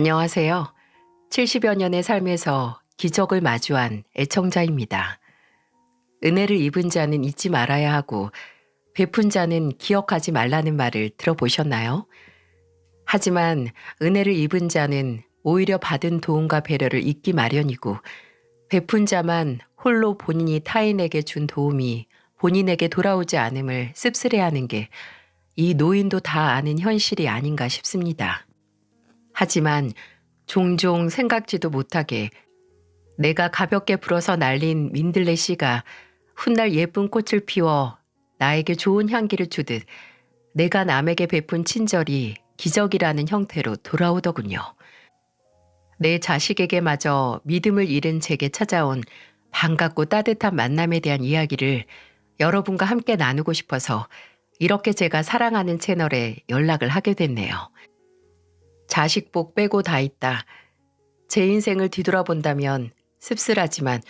안녕하세요. 70여 년의 삶에서 기적을 마주한 애청자입니다. 은혜를 입은 자는 잊지 말아야 하고 베푼 자는 기억하지 말라는 말을 들어보셨나요? 하지만 은혜를 입은 자는 오히려 받은 도움과 배려를 잊기 마련이고 베푼 자만 홀로 본인이 타인에게 준 도움이 본인에게 돌아오지 않음을 씁쓸해하는 게 이 노인도 다 아는 현실이 아닌가 싶습니다. 하지만 종종 생각지도 못하게 내가 가볍게 불어서 날린 민들레 씨가 훗날 예쁜 꽃을 피워 나에게 좋은 향기를 주듯 내가 남에게 베푼 친절이 기적이라는 형태로 돌아오더군요. 내 자식에게마저 믿음을 잃은 제게 찾아온 반갑고 따뜻한 만남에 대한 이야기를 여러분과 함께 나누고 싶어서 이렇게 제가 사랑하는 채널에 연락을 하게 됐네요. 자식복 빼고 다 있다. 제 인생을 뒤돌아본다면 씁쓸하지만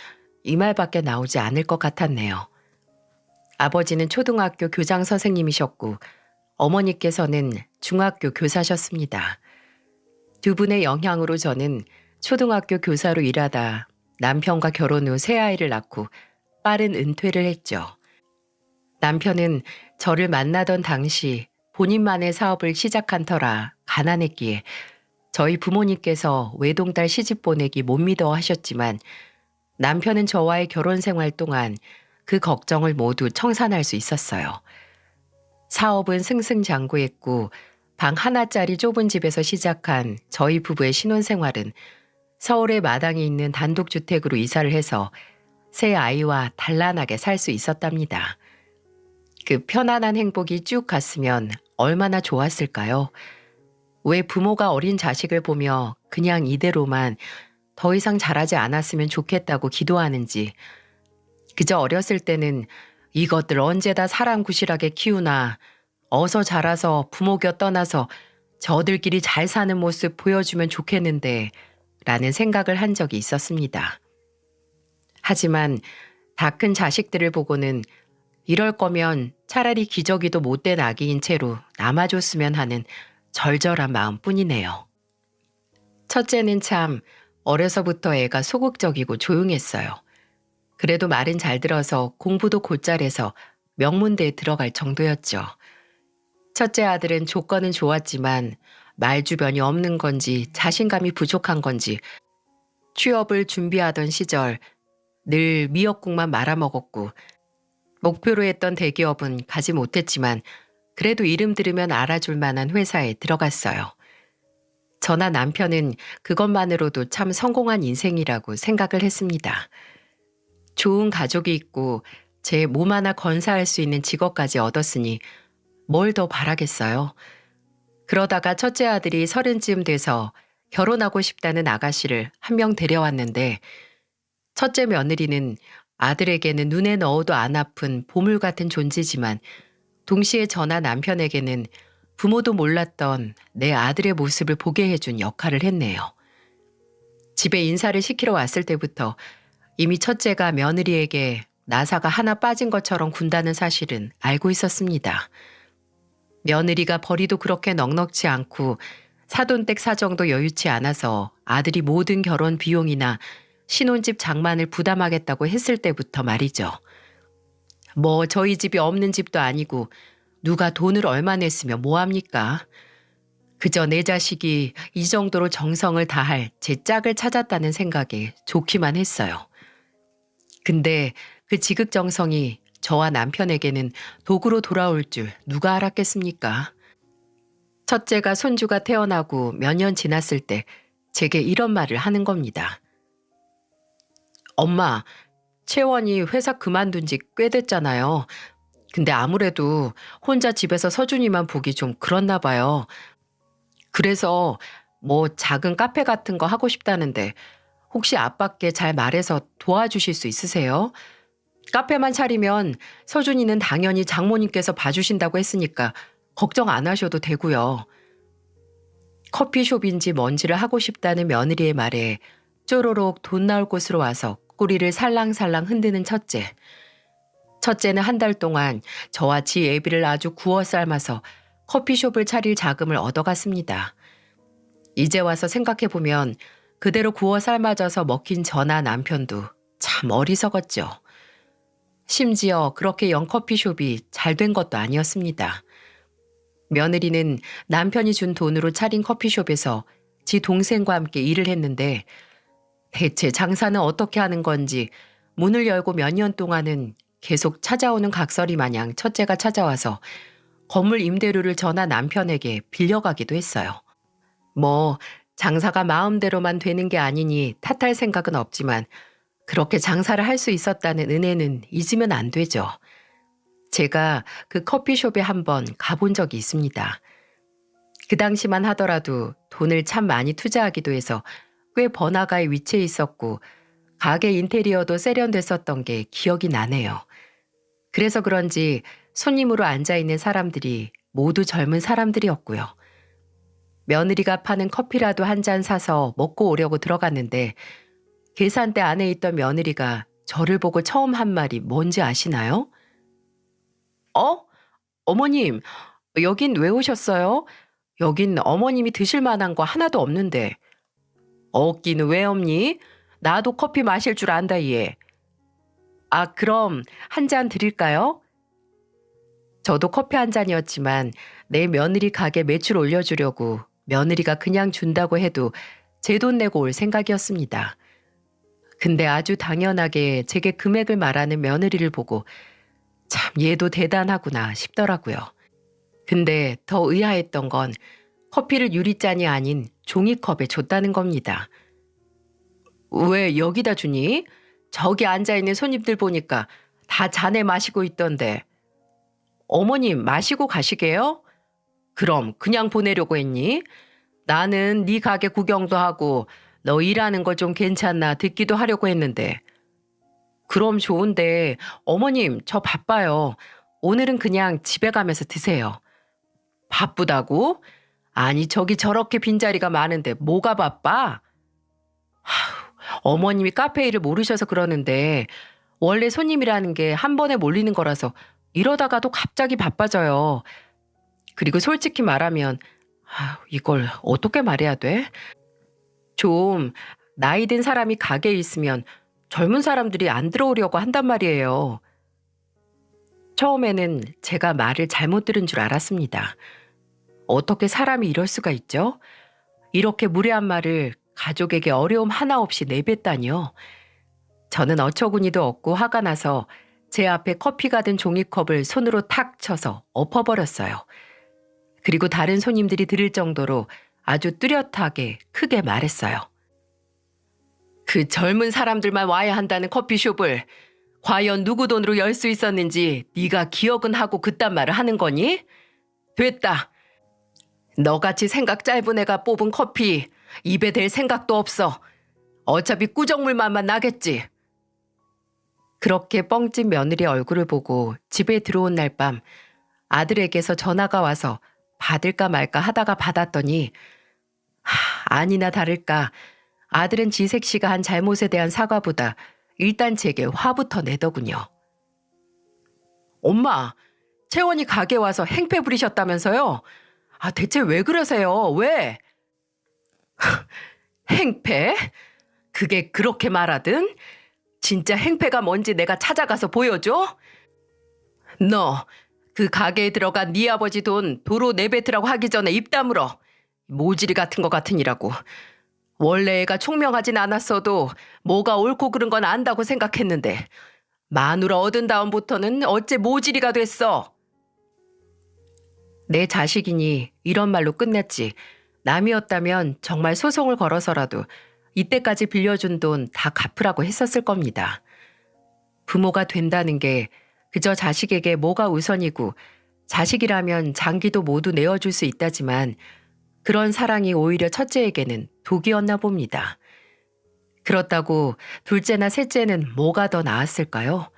이 말밖에 나오지 않을 것 같았네요. 아버지는 초등학교 교장 선생님이셨고 어머니께서는 중학교 교사셨습니다. 두 분의 영향으로 저는 초등학교 교사로 일하다 남편과 결혼 후 새 아이를 낳고 빠른 은퇴를 했죠. 남편은 저를 만나던 당시 본인만의 사업을 시작한 터라 가난했기에 저희 부모님께서 외동딸 시집 보내기 못 믿어 하셨지만 남편은 저와의 결혼 생활 동안 그 걱정을 모두 청산할 수 있었어요. 사업은 승승장구했고 방 하나짜리 좁은 집에서 시작한 저희 부부의 신혼생활은 서울의 마당에 있는 단독주택으로 이사를 해서 새 아이와 단란하게 살 수 있었답니다. 그 편안한 행복이 쭉 갔으면 얼마나 좋았을까요? 왜 부모가 어린 자식을 보며 그냥 이대로만 더 이상 자라지 않았으면 좋겠다고 기도하는지, 그저 어렸을 때는 이것들 언제 다 사람 구실하게 키우나, 어서 자라서 부모 곁 떠나서 저들끼리 잘 사는 모습 보여주면 좋겠는데 라는 생각을 한 적이 있었습니다. 하지만 다 큰 자식들을 보고는 이럴 거면 차라리 기저귀도 못된 아기인 채로 남아줬으면 하는 절절한 마음뿐이네요. 첫째는 참 어려서부터 애가 소극적이고 조용했어요. 그래도 말은 잘 들어서 공부도 곧잘해서 명문대에 들어갈 정도였죠. 첫째 아들은 조건은 좋았지만 말 주변이 없는 건지 자신감이 부족한 건지 취업을 준비하던 시절 늘 미역국만 말아먹었고 목표로 했던 대기업은 가지 못했지만 그래도 이름 들으면 알아줄 만한 회사에 들어갔어요. 저나 남편은 그것만으로도 참 성공한 인생이라고 생각을 했습니다. 좋은 가족이 있고 제 몸 하나 건사할 수 있는 직업까지 얻었으니 뭘 더 바라겠어요. 그러다가 첫째 아들이 30쯤 돼서 결혼하고 싶다는 아가씨를 한 명 데려왔는데 첫째 며느리는 아들에게는 눈에 넣어도 안 아픈 보물 같은 존재지만 동시에 저나 남편에게는 부모도 몰랐던 내 아들의 모습을 보게 해준 역할을 했네요. 집에 인사를 시키러 왔을 때부터 이미 첫째가 며느리에게 나사가 하나 빠진 것처럼 군다는 사실은 알고 있었습니다. 며느리가 벌이도 그렇게 넉넉치 않고 사돈댁 사정도 여유치 않아서 아들이 모든 결혼 비용이나 신혼집 장만을 부담하겠다고 했을 때부터 말이죠. 뭐 저희 집이 없는 집도 아니고 누가 돈을 얼마 냈으면 뭐합니까? 그저 내 자식이 이 정도로 정성을 다할 제 짝을 찾았다는 생각에 좋기만 했어요. 근데 그 지극정성이 저와 남편에게는 도구로 돌아올 줄 누가 알았겠습니까? 첫째가 손주가 태어나고 몇 년 지났을 때 제게 이런 말을 하는 겁니다. 엄마, 채원이 회사 그만둔 지 꽤 됐잖아요. 근데 아무래도 혼자 집에서 서준이만 보기 좀 그렇나 봐요. 그래서 뭐 작은 카페 같은 거 하고 싶다는데 혹시 아빠께 잘 말해서 도와주실 수 있으세요? 카페만 차리면 서준이는 당연히 장모님께서 봐주신다고 했으니까 걱정 안 하셔도 되고요. 커피숍인지 뭔지를 하고 싶다는 며느리의 말에 쪼로록 돈 나올 곳으로 와서 꼬리를 살랑살랑 흔드는 첫째. 첫째는 한 달 동안 저와 지 애비를 아주 구워 삶아서 커피숍을 차릴 자금을 얻어갔습니다. 이제 와서 생각해보면 그대로 구워 삶아져서 먹힌 저나 남편도 참 어리석었죠. 심지어 그렇게 영커피숍이 잘 된 것도 아니었습니다. 며느리는 남편이 준 돈으로 차린 커피숍에서 지 동생과 함께 일을 했는데 대체 장사는 어떻게 하는 건지 문을 열고 몇 년 동안은 계속 찾아오는 각설이 마냥 첫째가 찾아와서 건물 임대료를 저나 남편에게 빌려가기도 했어요. 뭐 장사가 마음대로만 되는 게 아니니 탓할 생각은 없지만 그렇게 장사를 할 수 있었다는 은혜는 잊으면 안 되죠. 제가 그 커피숍에 한번 가본 적이 있습니다. 그 당시만 하더라도 돈을 참 많이 투자하기도 해서 꽤 번화가에 위치해 있었고 가게 인테리어도 세련됐었던 게 기억이 나네요. 그래서 그런지 손님으로 앉아있는 사람들이 모두 젊은 사람들이었고요. 며느리가 파는 커피라도 한 잔 사서 먹고 오려고 들어갔는데 계산대 안에 있던 며느리가 저를 보고 처음 한 말이 뭔지 아시나요? 어? 어머님, 여긴 왜 오셨어요? 여긴 어머님이 드실 만한 거 하나도 없는데. 없기는 왜 없니? 나도 커피 마실 줄 안다 얘. 아, 그럼 한 잔 드릴까요? 저도 커피 한 잔이었지만 내 며느리 가게 매출 올려주려고 며느리가 그냥 준다고 해도 제 돈 내고 올 생각이었습니다. 근데 아주 당연하게 제게 금액을 말하는 며느리를 보고 참 얘도 대단하구나 싶더라고요. 근데 더 의아했던 건 커피를 유리잔이 아닌 종이컵에 줬다는 겁니다. 왜 여기다 주니? 저기 앉아있는 손님들 보니까 다 잔에 마시고 있던데. 어머님 마시고 가시게요? 그럼 그냥 보내려고 했니? 나는 네 가게 구경도 하고 너 일하는 거 좀 괜찮나 듣기도 하려고 했는데. 그럼 좋은데 어머님 저 바빠요. 오늘은 그냥 집에 가면서 드세요. 바쁘다고? 아니 저기 저렇게 빈자리가 많은데 뭐가 바빠? 어머님이 카페 일을 모르셔서 그러는데 원래 손님이라는 게 한 번에 몰리는 거라서 이러다가도 갑자기 바빠져요. 그리고 솔직히 말하면 이걸 어떻게 말해야 돼? 좀 나이 든 사람이 가게에 있으면 젊은 사람들이 안 들어오려고 한단 말이에요. 처음에는 제가 말을 잘못 들은 줄 알았습니다. 어떻게 사람이 이럴 수가 있죠? 이렇게 무례한 말을 가족에게 어려움 하나 없이 내뱉다니요. 저는 어처구니도 없고 화가 나서 제 앞에 커피가 든 종이컵을 손으로 탁 쳐서 엎어버렸어요. 그리고 다른 손님들이 들을 정도로 아주 뚜렷하게 크게 말했어요. 그 젊은 사람들만 와야 한다는 커피숍을 과연 누구 돈으로 열 수 있었는지 네가 기억은 하고 그딴 말을 하는 거니? 됐다. 너같이 생각 짧은 애가 뽑은 커피 입에 댈 생각도 없어. 어차피 꾸정물맛만 나겠지. 그렇게 뻥찐 며느리 얼굴을 보고 집에 들어온 날 밤 아들에게서 전화가 와서 받을까 말까 하다가 받았더니 아니나 다를까 아들은 지색 씨가 한 잘못에 대한 사과보다 일단 제게 화부터 내더군요. 엄마, 채원이 가게 와서 행패 부리셨다면서요? 대체 왜 그러세요? 왜? 행패? 그게 그렇게 말하든? 진짜 행패가 뭔지 내가 찾아가서 보여줘? 너 그 가게에 들어간 네 아버지 돈 도로 내뱉으라고 하기 전에 입 다물어. 모지리 같은 거 같으니라고. 원래 애가 총명하진 않았어도 뭐가 옳고 그른 건 안다고 생각했는데 마누라 얻은 다음부터는 어째 모지리가 됐어. 내 자식이니 이런 말로 끝냈지. 남이었다면 정말 소송을 걸어서라도 이때까지 빌려준 돈 다 갚으라고 했었을 겁니다. 부모가 된다는 게 그저 자식에게 뭐가 우선이고 자식이라면 장기도 모두 내어줄 수 있다지만 그런 사랑이 오히려 첫째에게는 독이었나 봅니다. 그렇다고 둘째나 셋째는 뭐가 더 나았을까요?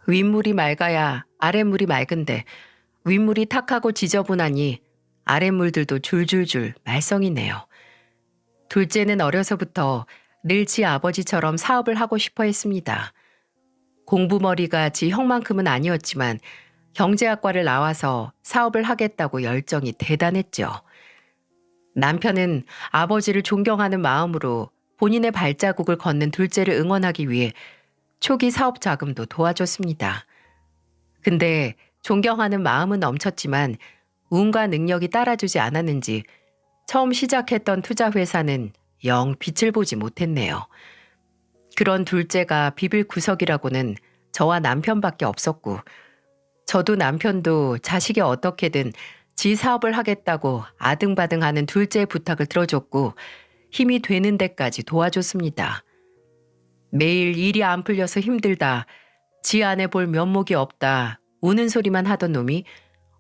윗물이 맑아야 아랫물이 맑은데 윗물이 탁하고 지저분하니 아랫물들도 줄줄줄 말썽이네요. 둘째는 어려서부터 늘 지 아버지처럼 사업을 하고 싶어 했습니다. 공부머리가 지 형만큼은 아니었지만 경제학과를 나와서 사업을 하겠다고 열정이 대단했죠. 남편은 아버지를 존경하는 마음으로 본인의 발자국을 걷는 둘째를 응원하기 위해 초기 사업 자금도 도와줬습니다. 근데 존경하는 마음은 넘쳤지만 운과 능력이 따라주지 않았는지 처음 시작했던 투자 회사는 영 빛을 보지 못했네요. 그런 둘째가 비빌 구석이라고는 저와 남편밖에 없었고, 저도 남편도 자식이 어떻게든 지 사업을 하겠다고 아등바등하는 둘째의 부탁을 들어줬고 힘이 되는 데까지 도와줬습니다. 매일 일이 안 풀려서 힘들다, 지 안에 볼 면목이 없다, 우는 소리만 하던 놈이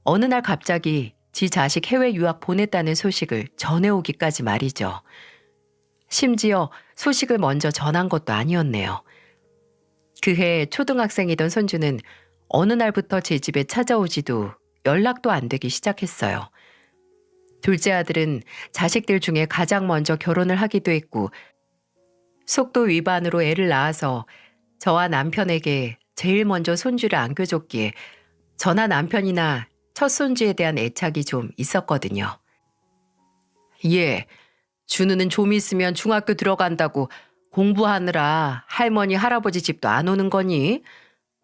어느 날 갑자기 지 자식 해외 유학 보냈다는 소식을 전해오기까지 말이죠. 심지어 소식을 먼저 전한 것도 아니었네요. 그해 초등학생이던 손주는 어느 날부터 제 집에 찾아오지도 연락도 안 되기 시작했어요. 둘째 아들은 자식들 중에 가장 먼저 결혼을 하기도 했고 속도 위반으로 애를 낳아서 저와 남편에게 제일 먼저 손주를 안겨줬기에 저나 남편이나 첫 손주에 대한 애착이 좀 있었거든요. 예, 준우는 좀 있으면 중학교 들어간다고 공부하느라 할머니 할아버지 집도 안 오는 거니?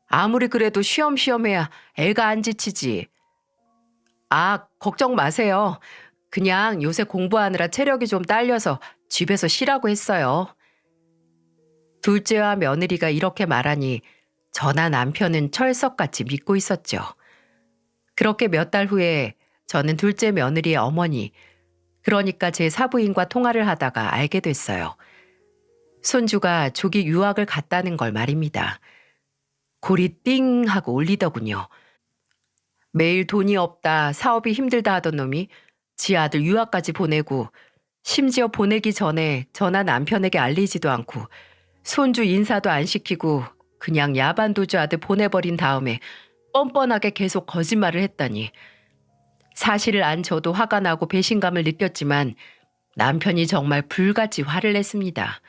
아무리 그래도 쉬엄쉬엄 해야 애가 안 지치지. 아, 걱정 마세요. 그냥 요새 공부하느라 체력이 좀 딸려서 집에서 쉬라고 했어요. 둘째와 며느리가 이렇게 말하니 저나 남편은 철석같이 믿고 있었죠. 그렇게 몇 달 후에 저는 둘째 며느리의 어머니, 그러니까 제 사부인과 통화를 하다가 알게 됐어요. 손주가 조기 유학을 갔다는 걸 말입니다. 골이 띵 하고 울리더군요. 매일 돈이 없다, 사업이 힘들다 하던 놈이 지 아들 유학까지 보내고 심지어 보내기 전에 저나 남편에게 알리지도 않고 손주 인사도 안 시키고 그냥 야반도주 아들 보내버린 다음에 뻔뻔하게 계속 거짓말을 했다니. 사실을 안 저도 화가 나고 배신감을 느꼈지만 남편이 정말 불같이 화를 냈습니다.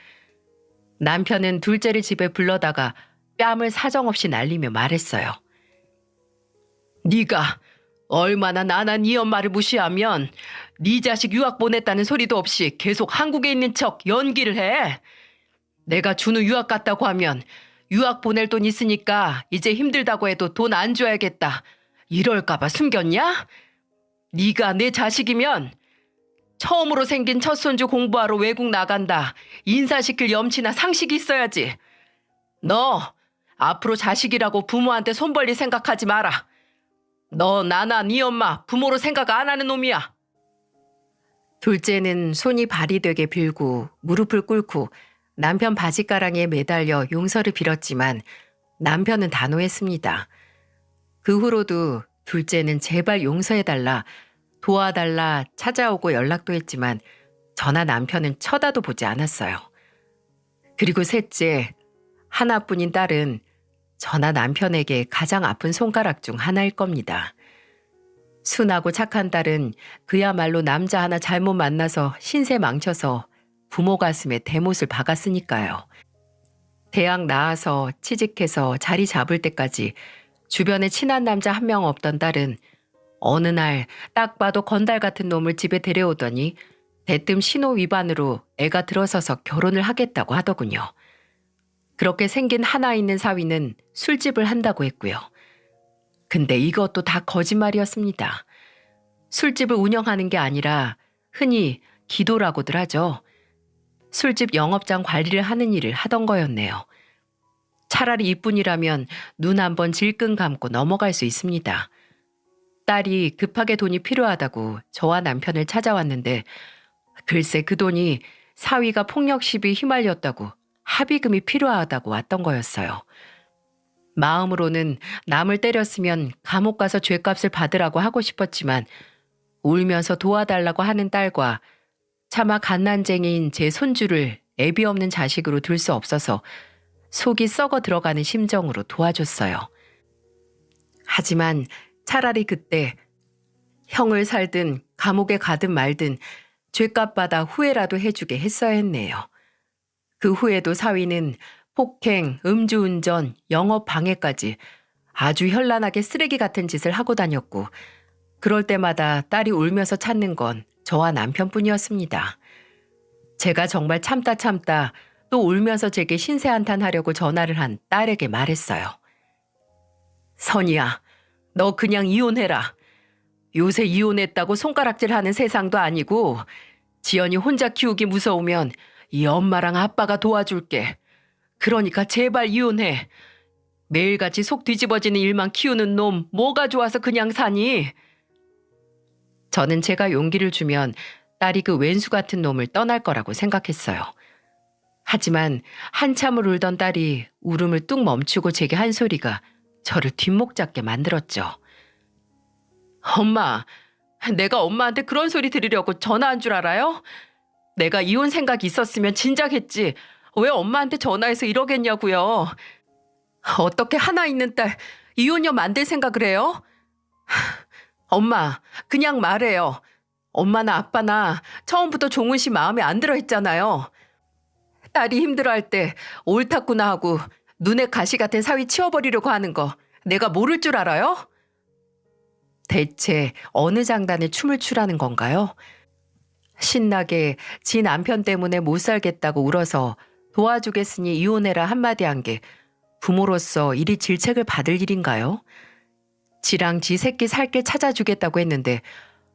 남편은 둘째를 집에 불러다가 뺨을 사정없이 날리며 말했어요. 네가 얼마나 나나 네 엄마를 무시하면 네 자식 유학 보냈다는 소리도 없이 계속 한국에 있는 척 연기를 해. 내가 준우 유학 갔다고 하면 유학 보낼 돈 있으니까 이제 힘들다고 해도 돈 안 줘야겠다. 이럴까 봐 숨겼냐? 네가 내 자식이면 처음으로 생긴 첫 손주 공부하러 외국 나간다. 인사시킬 염치나 상식이 있어야지. 너 앞으로 자식이라고 부모한테 손 벌릴 생각하지 마라. 너 나나 네 엄마 부모로 생각 안 하는 놈이야. 둘째는 손이 발이 되게 빌고 무릎을 꿇고 남편 바지가랑이에 매달려 용서를 빌었지만 남편은 단호했습니다. 그 후로도 둘째는 제발 용서해달라, 도와달라 찾아오고 연락도 했지만 저나 남편은 쳐다도 보지 않았어요. 그리고 셋째, 하나뿐인 딸은 저나 남편에게 가장 아픈 손가락 중 하나일 겁니다. 순하고 착한 딸은 그야말로 남자 하나 잘못 만나서 신세 망쳐서 부모 가슴에 대못을 박았으니까요. 대학 나와서 취직해서 자리 잡을 때까지 주변에 친한 남자 한 명 없던 딸은 어느 날 딱 봐도 건달 같은 놈을 집에 데려오더니 대뜸 신호 위반으로 애가 들어서서 결혼을 하겠다고 하더군요. 그렇게 생긴 하나 있는 사위는 술집을 한다고 했고요. 근데 이것도 다 거짓말이었습니다. 술집을 운영하는 게 아니라 흔히 기도라고들 하죠. 술집 영업장 관리를 하는 일을 하던 거였네요. 차라리 이뿐이라면 눈 한번 질끈 감고 넘어갈 수 있습니다. 딸이 급하게 돈이 필요하다고 저와 남편을 찾아왔는데 글쎄 그 돈이 사위가 폭력 시비에 휘말렸다고 합의금이 필요하다고 왔던 거였어요. 마음으로는 남을 때렸으면 감옥 가서 죗값을 받으라고 하고 싶었지만 울면서 도와달라고 하는 딸과 차마 갓난쟁이인 제 손주를 애비 없는 자식으로 둘 수 없어서 속이 썩어 들어가는 심정으로 도와줬어요. 하지만 차라리 그때 형을 살든 감옥에 가든 말든 죗값 받아 후회라도 해주게 했어야 했네요. 그 후에도 사위는 폭행, 음주운전, 영업 방해까지 아주 현란하게 쓰레기 같은 짓을 하고 다녔고 그럴 때마다 딸이 울면서 찾는 건 저와 남편뿐이었습니다. 제가 정말 참다 또 울면서 제게 신세 한탄하려고 전화를 한 딸에게 말했어요. 선이야, 너 그냥 이혼해라. 요새 이혼했다고 손가락질하는 세상도 아니고 지연이 혼자 키우기 무서우면 이 엄마랑 아빠가 도와줄게. 그러니까 제발 이혼해. 매일같이 속 뒤집어지는 일만 키우는 놈 뭐가 좋아서 그냥 사니? 저는 제가 용기를 주면 딸이 그 왼수 같은 놈을 떠날 거라고 생각했어요. 하지만 한참을 울던 딸이 울음을 뚝 멈추고 제게 한 소리가 저를 뒷목 잡게 만들었죠. 엄마, 내가 엄마한테 그런 소리 들으려고 전화한 줄 알아요? 내가 이혼 생각이 있었으면 진작 했지. 왜 엄마한테 전화해서 이러겠냐고요. 어떻게 하나 있는 딸 이혼녀 만들 생각을 해요? 엄마, 그냥 말해요. 엄마나 아빠나 처음부터 종훈 씨 마음에 안 들어 했잖아요. 딸이 힘들어할 때 옳았구나 하고 눈에 가시 같은 사위 치워버리려고 하는 거 내가 모를 줄 알아요? 대체 어느 장단에 춤을 추라는 건가요? 신나게 지 남편 때문에 못 살겠다고 울어서 도와주겠으니 이혼해라 한마디 한 게 부모로서 이리 질책을 받을 일인가요? 지랑 지 새끼 살게 찾아주겠다고 했는데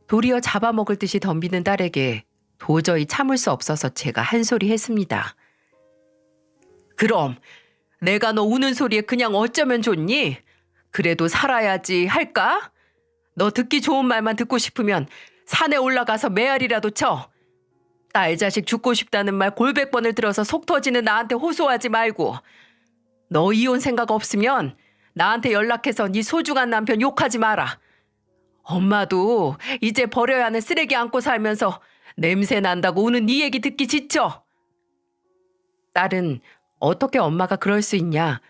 도리어 잡아먹을 듯이 덤비는 딸에게 도저히 참을 수 없어서 제가 한 소리 했습니다. 그럼 내가 너 우는 소리에 그냥 어쩌면 좋니? 그래도 살아야지 할까? 너 듣기 좋은 말만 듣고 싶으면 산에 올라가서 메아리라도 쳐. 딸 자식 죽고 싶다는 말 골백 번을 들어서 속 터지는 나한테 호소하지 말고. 너 이혼 생각 없으면 나한테 연락해서 네 소중한 남편 욕하지 마라. 엄마도 이제 버려야 하는 쓰레기 안고 살면서 냄새 난다고 우는 네 얘기 듣기 지쳐. 딸은 어떻게 엄마가 그럴 수 있냐.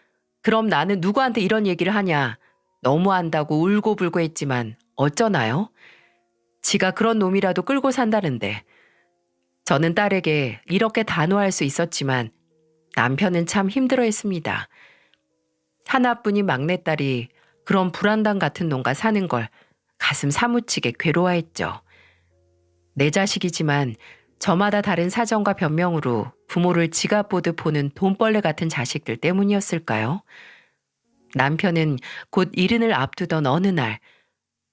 그럼 나는 누구한테 이런 얘기를 하냐. 너무한다고 울고불고 했지만 어쩌나요? 지가 그런 놈이라도 끌고 산다는데. 저는 딸에게 이렇게 단호할 수 있었지만 남편은 참 힘들어했습니다. 하나뿐인 막내딸이 그런 불안당 같은 놈과 사는 걸 가슴 사무치게 괴로워했죠. 내 자식이지만 저마다 다른 사정과 변명으로 부모를 지갑 보듯 보는 돈벌레 같은 자식들 때문이었을까요? 남편은 곧 이른을 앞두던 어느 날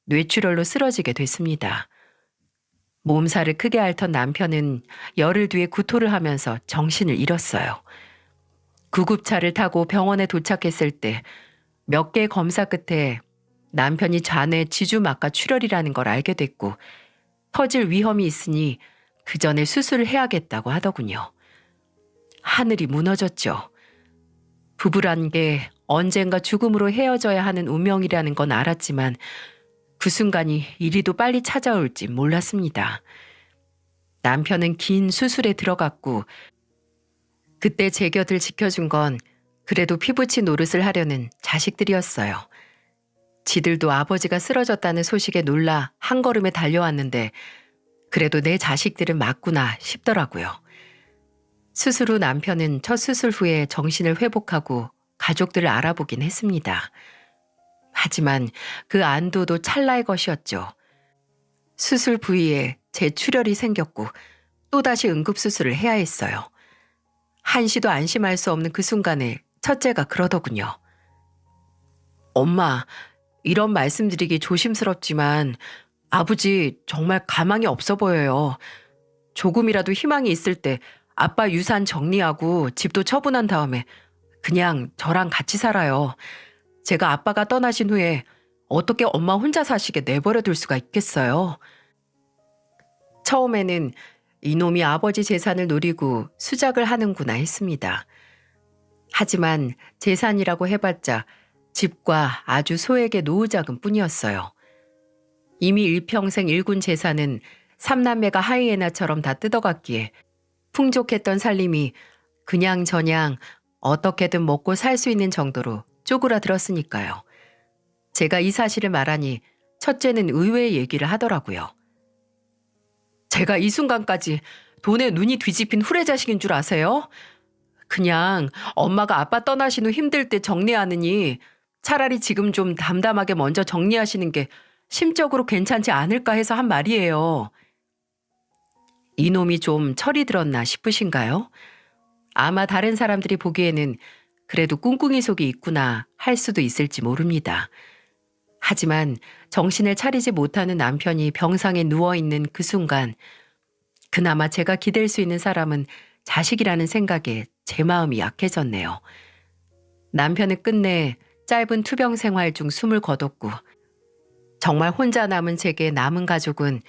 뇌출혈로 쓰러지게 됐습니다. 몸살을 크게 앓던 남편은 열흘 뒤에 구토를 하면서 정신을 잃었어요. 구급차를 타고 병원에 도착했을 때 몇 개의 검사 끝에 남편이 잔해 지주막과 출혈이라는 걸 알게 됐고 터질 위험이 있으니 그 전에 수술을 해야겠다고 하더군요. 하늘이 무너졌죠. 부부란 게 언젠가 죽음으로 헤어져야 하는 운명이라는 건 알았지만 그 순간이 이리도 빨리 찾아올지 몰랐습니다. 남편은 긴 수술에 들어갔고 그때 제 곁을 지켜준 건 그래도 피부치 노릇을 하려는 자식들이었어요. 지들도 아버지가 쓰러졌다는 소식에 놀라 한 걸음에 달려왔는데 그래도 내 자식들은 맞구나 싶더라고요. 수술 후 남편은 첫 수술 후에 정신을 회복하고 가족들을 알아보긴 했습니다. 하지만 그 안도도 찰나의 것이었죠. 수술 부위에 재출혈이 생겼고 또다시 응급수술을 해야 했어요. 한시도 안심할 수 없는 그 순간에 첫째가 그러더군요. 엄마, 이런 말씀드리기 조심스럽지만 아버지 정말 가망이 없어 보여요. 조금이라도 희망이 있을 때 아빠 유산 정리하고 집도 처분한 다음에 그냥 저랑 같이 살아요. 제가 아빠가 떠나신 후에 어떻게 엄마 혼자 사시게 내버려 둘 수가 있겠어요. 처음에는 이놈이 아버지 재산을 노리고 수작을 하는구나 했습니다. 하지만 재산이라고 해봤자 집과 아주 소액의 노후자금 뿐이었어요. 이미 일평생 일군 재산은 삼남매가 하이에나처럼 다 뜯어갔기에 풍족했던 살림이 그냥저냥 어떻게든 먹고 살 수 있는 정도로 쪼그라들었으니까요. 제가 이 사실을 말하니 첫째는 의외의 얘기를 하더라고요. 제가 이 순간까지 돈에 눈이 뒤집힌 후레자식인 줄 아세요? 그냥 엄마가 아빠 떠나신 후 힘들 때 정리하느니 차라리 지금 좀 담담하게 먼저 정리하시는 게 심적으로 괜찮지 않을까 해서 한 말이에요. 이놈이 좀 철이 들었나 싶으신가요? 아마 다른 사람들이 보기에는 그래도 꿍꿍이 속이 있구나 할 수도 있을지 모릅니다. 하지만 정신을 차리지 못하는 남편이 병상에 누워있는 그 순간 그나마 제가 기댈 수 있는 사람은 자식이라는 생각에 제 마음이 약해졌네요. 남편은 끝내 짧은 투병 생활 중 숨을 거뒀고 정말 혼자 남은 제게 남은 가족은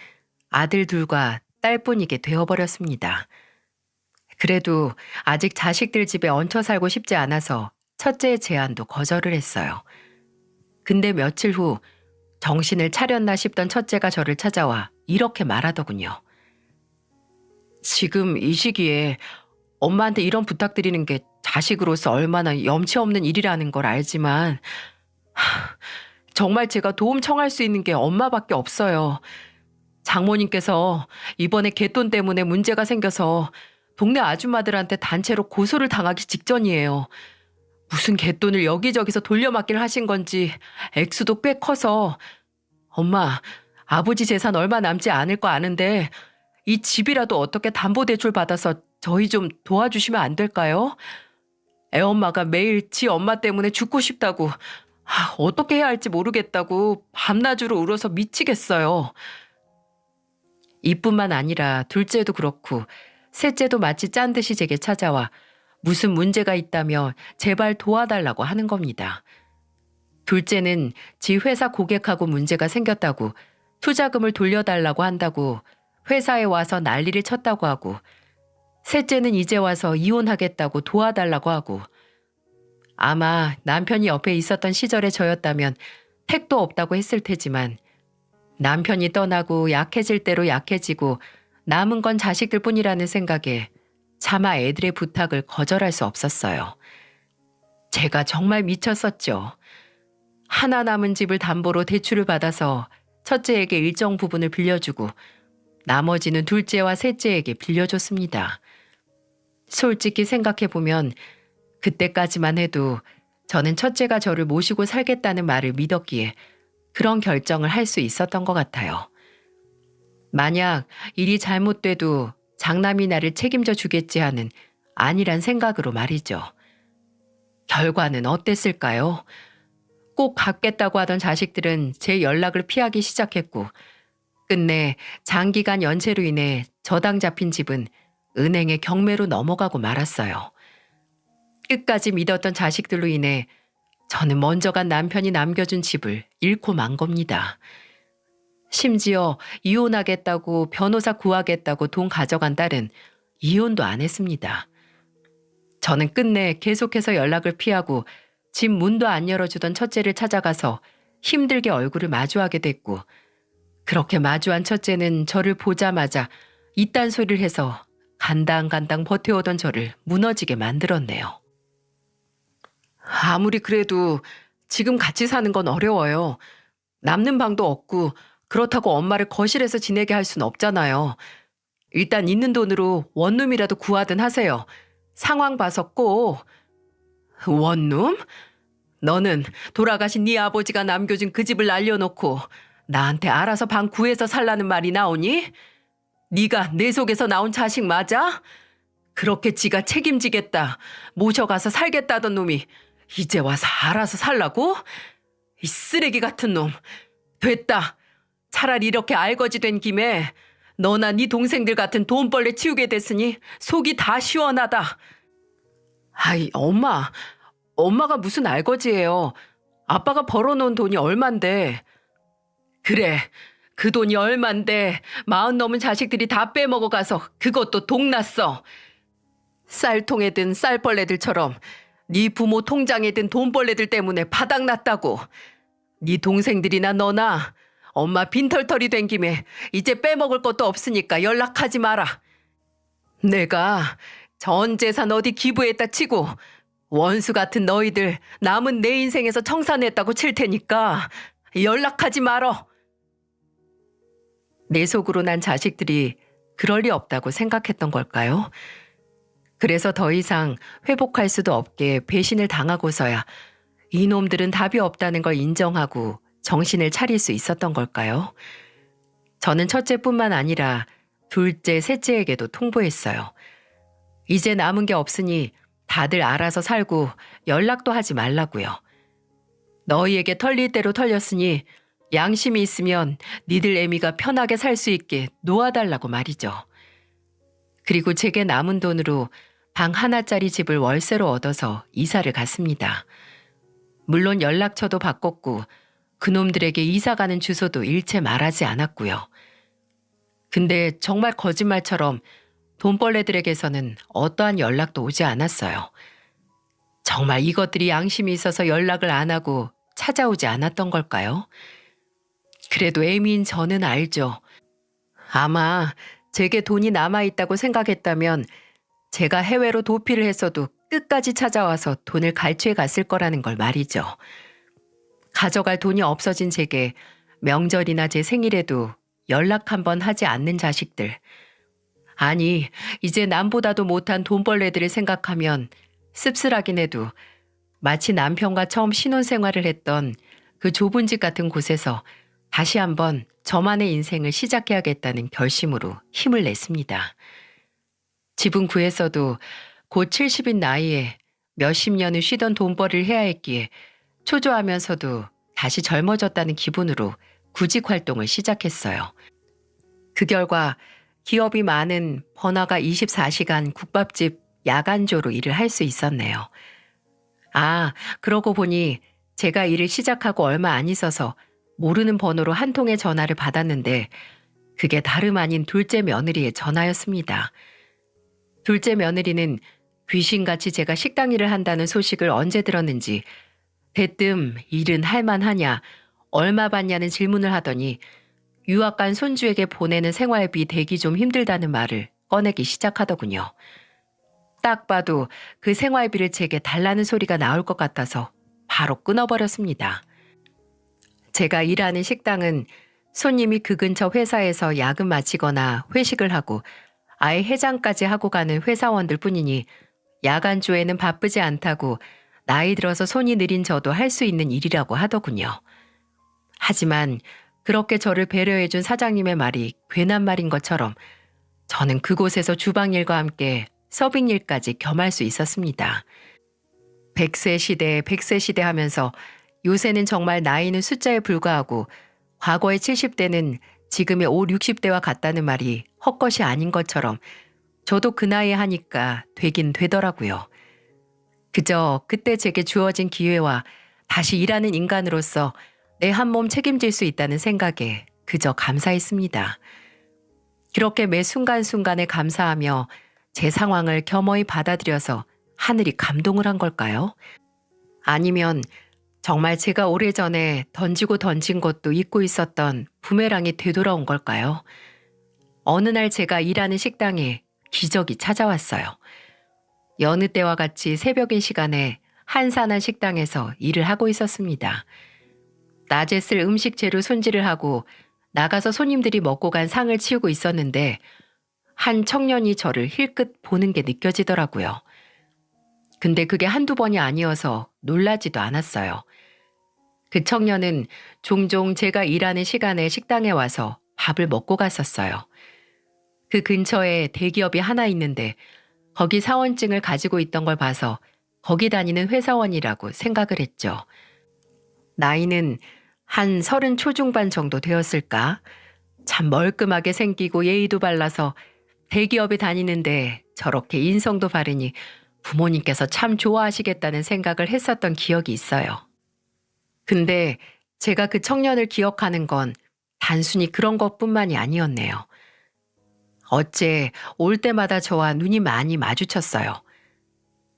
아들 둘과 딸뿐이게 되어버렸습니다. 그래도 아직 자식들 집에 얹혀 살고 싶지 않아서 첫째의 제안도 거절을 했어요. 근데 며칠 후 정신을 차렸나 싶던 첫째가 저를 찾아와 이렇게 말하더군요. 지금 이 시기에 엄마한테 이런 부탁드리는 게 자식으로서 얼마나 염치 없는 일이라는 걸 알지만 정말 제가 도움 청할 수 있는 게 엄마밖에 없어요. 장모님께서 이번에 갯돈 때문에 문제가 생겨서 동네 아줌마들한테 단체로 고소를 당하기 직전이에요. 무슨 갯돈을 여기저기서 돌려막기를 하신 건지 액수도 꽤 커서 엄마, 아버지 재산 얼마 남지 않을 거 아는데 이 집이라도 어떻게 담보대출 받아서 저희 좀 도와주시면 안 될까요? 애엄마가 매일 지 엄마 때문에 죽고 싶다고 어떻게 해야 할지 모르겠다고 밤낮으로 울어서 미치겠어요. 이뿐만 아니라 둘째도 그렇고 셋째도 마치 짠 듯이 제게 찾아와 무슨 문제가 있다며 제발 도와달라고 하는 겁니다. 둘째는 지 회사 고객하고 문제가 생겼다고 투자금을 돌려달라고 한다고 회사에 와서 난리를 쳤다고 하고 셋째는 이제 와서 이혼하겠다고 도와달라고 하고 아마 남편이 옆에 있었던 시절의 저였다면 택도 없다고 했을 테지만 남편이 떠나고 약해질 대로 약해지고 남은 건 자식들 뿐이라는 생각에 차마 애들의 부탁을 거절할 수 없었어요. 제가 정말 미쳤었죠. 하나 남은 집을 담보로 대출을 받아서 첫째에게 일정 부분을 빌려주고 나머지는 둘째와 셋째에게 빌려줬습니다. 솔직히 생각해보면 그때까지만 해도 저는 첫째가 저를 모시고 살겠다는 말을 믿었기에 그런 결정을 할 수 있었던 것 같아요. 만약 일이 잘못돼도 장남이 나를 책임져 주겠지 하는 안일한 생각으로 말이죠. 결과는 어땠을까요? 꼭 갚겠다고 하던 자식들은 제 연락을 피하기 시작했고 끝내 장기간 연체로 인해 저당 잡힌 집은 은행의 경매로 넘어가고 말았어요. 끝까지 믿었던 자식들로 인해 저는 먼저 간 남편이 남겨준 집을 잃고 만 겁니다. 심지어 이혼하겠다고 변호사 구하겠다고 돈 가져간 딸은 이혼도 안 했습니다. 저는 끝내 계속해서 연락을 피하고 집 문도 안 열어주던 첫째를 찾아가서 힘들게 얼굴을 마주하게 됐고 그렇게 마주한 첫째는 저를 보자마자 이딴 소리를 해서 간당간당 버텨오던 저를 무너지게 만들었네요. 아무리 그래도 지금 같이 사는 건 어려워요. 남는 방도 없고 그렇다고 엄마를 거실에서 지내게 할 순 없잖아요. 일단 있는 돈으로 원룸이라도 구하든 하세요. 상황 봐서 꼭. 원룸? 너는 돌아가신 네 아버지가 남겨준 그 집을 날려놓고 나한테 알아서 방 구해서 살라는 말이 나오니? 네가 내 속에서 나온 자식 맞아? 그렇게 지가 책임지겠다, 모셔가서 살겠다던 놈이 이제 와서 알아서 살라고? 이 쓰레기 같은 놈. 됐다. 차라리 이렇게 알거지 된 김에 너나 네 동생들 같은 돈벌레 치우게 됐으니 속이 다 시원하다. 아이, 엄마가 무슨 알거지예요. 아빠가 벌어놓은 돈이 얼만데. 그래, 그 돈이 얼만데 40 넘은 자식들이 다 빼먹어가서 그것도 동났어. 쌀통에 든 쌀벌레들처럼 네 부모 통장에 든 돈벌레들 때문에 바닥났다고. 네 동생들이나 너나 엄마 빈털털이 된 김에 이제 빼먹을 것도 없으니까 연락하지 마라. 내가 전 재산 어디 기부했다 치고 원수 같은 너희들 남은 내 인생에서 청산했다고 칠 테니까 연락하지 말어. 내 속으로 난 자식들이 그럴 리 없다고 생각했던 걸까요? 그래서 더 이상 회복할 수도 없게 배신을 당하고서야 이놈들은 답이 없다는 걸 인정하고 정신을 차릴 수 있었던 걸까요? 저는 첫째뿐만 아니라 둘째, 셋째에게도 통보했어요. 이제 남은 게 없으니 다들 알아서 살고 연락도 하지 말라고요. 너희에게 털릴 대로 털렸으니 양심이 있으면 니들 애미가 편하게 살 수 있게 놓아달라고 말이죠. 그리고 제게 남은 돈으로 방 하나짜리 집을 월세로 얻어서 이사를 갔습니다. 물론 연락처도 바꿨고 그놈들에게 이사 가는 주소도 일체 말하지 않았고요. 근데 정말 거짓말처럼 돈벌레들에게서는 어떠한 연락도 오지 않았어요. 정말 이것들이 양심이 있어서 연락을 안 하고 찾아오지 않았던 걸까요? 그래도 애미인 저는 알죠. 아마 제게 돈이 남아있다고 생각했다면 제가 해외로 도피를 했어도 끝까지 찾아와서 돈을 갈취해 갔을 거라는 걸 말이죠. 가져갈 돈이 없어진 제게 명절이나 제 생일에도 연락 한번 하지 않는 자식들. 아니, 이제 남보다도 못한 돈벌레들을 생각하면 씁쓸하긴 해도 마치 남편과 처음 신혼생활을 했던 그 좁은 집 같은 곳에서 다시 한번 저만의 인생을 시작해야겠다는 결심으로 힘을 냈습니다. 집은 구했어도 곧 70인 나이에 몇십 년을 쉬던 돈벌이를 해야 했기에 초조하면서도 다시 젊어졌다는 기분으로 구직 활동을 시작했어요. 그 결과 기업이 많은 번화가 24시간 국밥집 야간조로 일을 할 수 있었네요. 아, 그러고 보니 제가 일을 시작하고 얼마 안 있어서 모르는 번호로 한 통의 전화를 받았는데 그게 다름 아닌 둘째 며느리의 전화였습니다. 둘째 며느리는 귀신같이 제가 식당 일을 한다는 소식을 언제 들었는지 대뜸 일은 할만하냐, 얼마 받냐는 질문을 하더니 유학 간 손주에게 보내는 생활비 대기 좀 힘들다는 말을 꺼내기 시작하더군요. 딱 봐도 그 생활비를 제게 달라는 소리가 나올 것 같아서 바로 끊어버렸습니다. 제가 일하는 식당은 손님이 그 근처 회사에서 야근 마치거나 회식을 하고 아예 해장까지 하고 가는 회사원들 뿐이니 야간조에는 바쁘지 않다고 나이 들어서 손이 느린 저도 할 수 있는 일이라고 하더군요. 하지만 그렇게 저를 배려해준 사장님의 말이 괜한 말인 것처럼 저는 그곳에서 주방일과 함께 서빙일까지 겸할 수 있었습니다. 100세 시대, 100세 시대 하면서 요새는 정말 나이는 숫자에 불과하고 과거의 70대는 지금의 5, 60대와 같다는 말이 헛것이 아닌 것처럼 저도 그 나이에 하니까 되긴 되더라고요. 그저 그때 제게 주어진 기회와 다시 일하는 인간으로서 내 한 몸 책임질 수 있다는 생각에 그저 감사했습니다. 그렇게 매 순간순간에 감사하며 제 상황을 겸허히 받아들여서 하늘이 감동을 한 걸까요? 아니면 정말 제가 오래전에 던지고 던진 것도 잊고 있었던 부메랑이 되돌아온 걸까요? 어느 날 제가 일하는 식당에 기적이 찾아왔어요. 여느 때와 같이 새벽인 시간에 한산한 식당에서 일을 하고 있었습니다. 낮에 쓸 음식 재료 손질을 하고 나가서 손님들이 먹고 간 상을 치우고 있었는데 한 청년이 저를 힐끗 보는 게 느껴지더라고요. 근데 그게 한두 번이 아니어서 놀라지도 않았어요. 그 청년은 종종 제가 일하는 시간에 식당에 와서 밥을 먹고 갔었어요. 그 근처에 대기업이 하나 있는데 거기 사원증을 가지고 있던 걸 봐서 거기 다니는 회사원이라고 생각을 했죠. 나이는 한 30 초중반 정도 되었을까? 참 멀끔하게 생기고 예의도 발라서 대기업에 다니는데 저렇게 인성도 바르니 부모님께서 참 좋아하시겠다는 생각을 했었던 기억이 있어요. 근데 제가 그 청년을 기억하는 건 단순히 그런 것뿐만이 아니었네요. 어째 올 때마다 저와 눈이 많이 마주쳤어요.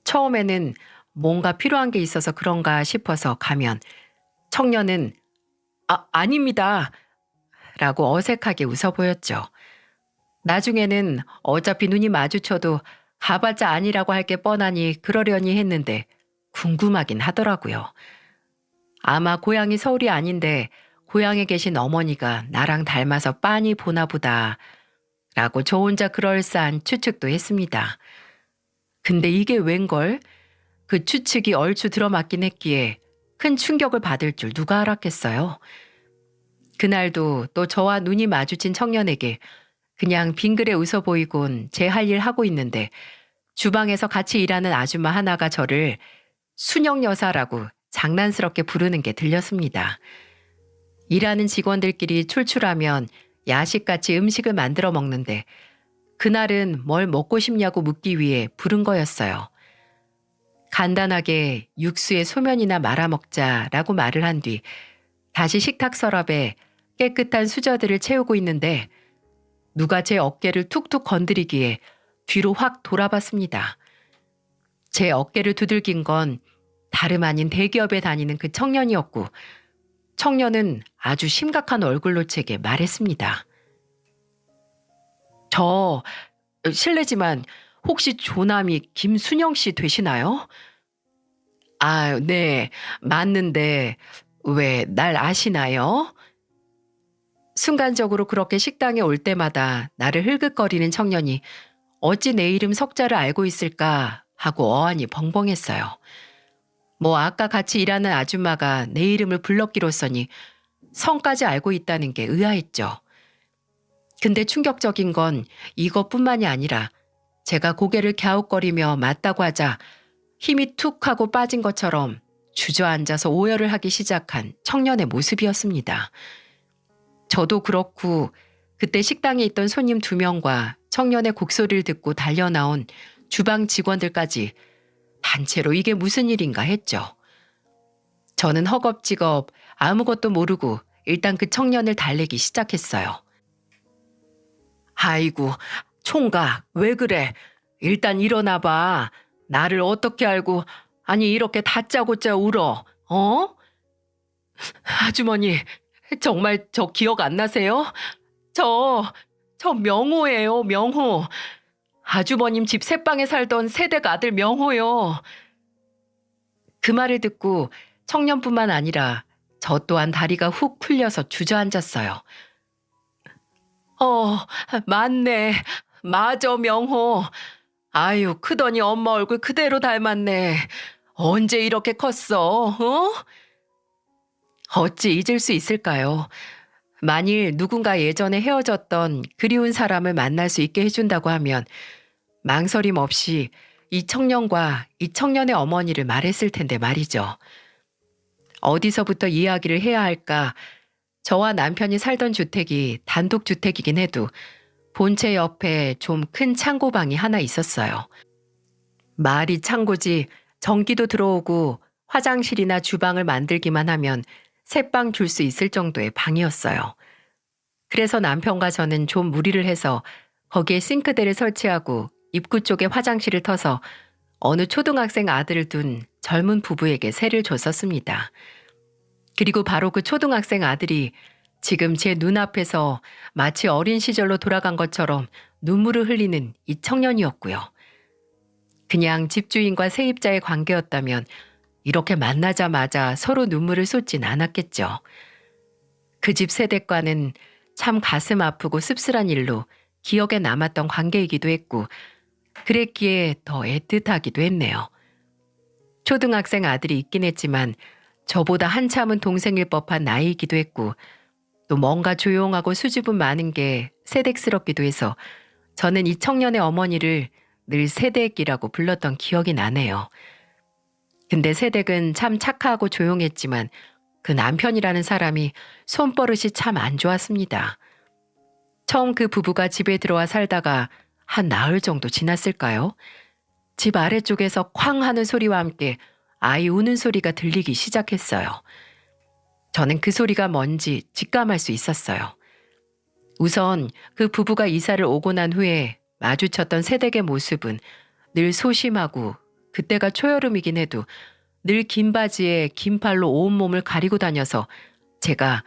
처음에는 뭔가 필요한 게 있어서 그런가 싶어서 가면 청년은 아닙니다. 라고 어색하게 웃어 보였죠. 나중에는 어차피 눈이 마주쳐도 가봤자 아니라고 할 게 뻔하니 그러려니 했는데 궁금하긴 하더라고요. 아마 고향이 서울이 아닌데 고향에 계신 어머니가 나랑 닮아서 빤히 보나 보다 라고 저 혼자 그럴싸한 추측도 했습니다. 근데 이게 웬걸? 그 추측이 얼추 들어맞긴 했기에 큰 충격을 받을 줄 누가 알았겠어요. 그날도 또 저와 눈이 마주친 청년에게 그냥 빙그레 웃어 보이곤 제 할 일 하고 있는데 주방에서 같이 일하는 아줌마 하나가 저를 순영 여사라고 장난스럽게 부르는 게 들렸습니다. 일하는 직원들끼리 출출하면 야식같이 음식을 만들어 먹는데 그날은 뭘 먹고 싶냐고 묻기 위해 부른 거였어요. 간단하게 육수에 소면이나 말아 먹자라고 말을 한 뒤 다시 식탁 서랍에 깨끗한 수저들을 채우고 있는데 누가 제 어깨를 툭툭 건드리기에 뒤로 확 돌아봤습니다. 제 어깨를 두들긴 건 다름 아닌 대기업에 다니는 그 청년이었고 청년은 아주 심각한 얼굴로 제게 말했습니다. 저 실례지만 혹시 조남이 김순영 씨 되시나요? 아, 네, 맞는데 왜 날 아시나요? 순간적으로 그렇게 식당에 올 때마다 나를 흘긋거리는 청년이 어찌 내 이름 석자를 알고 있을까 하고 어안이 벙벙했어요. 뭐 아까 같이 일하는 아줌마가 내 이름을 불렀기로써니 성까지 알고 있다는 게 의아했죠. 근데 충격적인 건 이것뿐만이 아니라 제가 고개를 갸웃거리며 맞다고 하자 힘이 툭 하고 빠진 것처럼 주저앉아서 오열을 하기 시작한 청년의 모습이었습니다. 저도 그렇고 그때 식당에 있던 손님 2명과 청년의 곡소리를 듣고 달려나온 주방 직원들까지 단체로 이게 무슨 일인가 했죠. 저는 허겁지겁 아무것도 모르고 일단 그 청년을 달래기 시작했어요. 아이고, 총각, 왜 그래? 일단 일어나 봐. 나를 어떻게 알고, 아니 이렇게 다짜고짜 울어, 어? 아주머니, 정말 저 기억 안 나세요? 저 명호예요, 명호. 아주버님 집 새방에 살던 새댁 아들 명호요. 그 말을 듣고 청년뿐만 아니라 저 또한 다리가 훅 풀려서 주저앉았어요. 맞네. 맞아, 명호. 아유, 크더니 엄마 얼굴 그대로 닮았네. 언제 이렇게 컸어, 어? 어찌 잊을 수 있을까요? 만일 누군가 예전에 헤어졌던 그리운 사람을 만날 수 있게 해준다고 하면 망설임 없이 이 청년과 이 청년의 어머니를 말했을 텐데 말이죠. 어디서부터 이야기를 해야 할까? 저와 남편이 살던 주택이 단독주택이긴 해도 본체 옆에 좀 큰 창고방이 하나 있었어요. 말이 창고지 전기도 들어오고 화장실이나 주방을 만들기만 하면 새방 줄 수 있을 정도의 방이었어요. 그래서 남편과 저는 좀 무리를 해서 거기에 싱크대를 설치하고 입구 쪽에 화장실을 터서 어느 초등학생 아들을 둔 젊은 부부에게 세를 줬었습니다. 그리고 바로 그 초등학생 아들이 지금 제 눈앞에서 마치 어린 시절로 돌아간 것처럼 눈물을 흘리는 이 청년이었고요. 그냥 집주인과 세입자의 관계였다면 이렇게 만나자마자 서로 눈물을 쏟진 않았겠죠. 그 집 세댁과는 참 가슴 아프고 씁쓸한 일로 기억에 남았던 관계이기도 했고 그랬기에 더 애틋하기도 했네요. 초등학생 아들이 있긴 했지만 저보다 한참은 동생일 법한 나이이기도 했고 또 뭔가 조용하고 수줍음 많은 게 세댁스럽기도 해서 저는 이 청년의 어머니를 늘 세댁이라고 불렀던 기억이 나네요. 근데 세댁은 참 착하고 조용했지만 그 남편이라는 사람이 손버릇이 참 안 좋았습니다. 처음 그 부부가 집에 들어와 살다가 한 나흘 정도 지났을까요? 집 아래쪽에서 쾅 하는 소리와 함께 아이 우는 소리가 들리기 시작했어요. 저는 그 소리가 뭔지 직감할 수 있었어요. 우선 그 부부가 이사를 오고 난 후에 마주쳤던 세댁의 모습은 늘 소심하고 그때가 초여름이긴 해도 늘 긴 바지에 긴 팔로 온몸을 가리고 다녀서 제가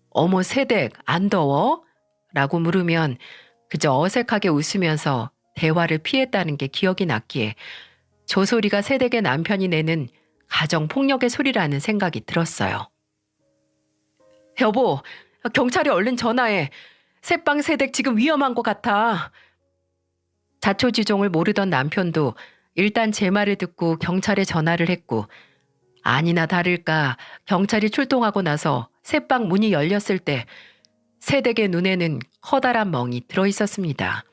어머 세댁 안 더워? 라고 물으면 그저 어색하게 웃으면서 대화를 피했다는 게 기억이 났기에 저 소리가 세댁의 남편이 내는 가정폭력의 소리라는 생각이 들었어요. 여보, 경찰에 얼른 전화해. 새빵 세댁 지금 위험한 것 같아. 자초지종을 모르던 남편도 일단 제 말을 듣고 경찰에 전화를 했고 아니나 다를까 경찰이 출동하고 나서 새빵 문이 열렸을 때 새댁의 눈에는 커다란 멍이 들어 있었습니다.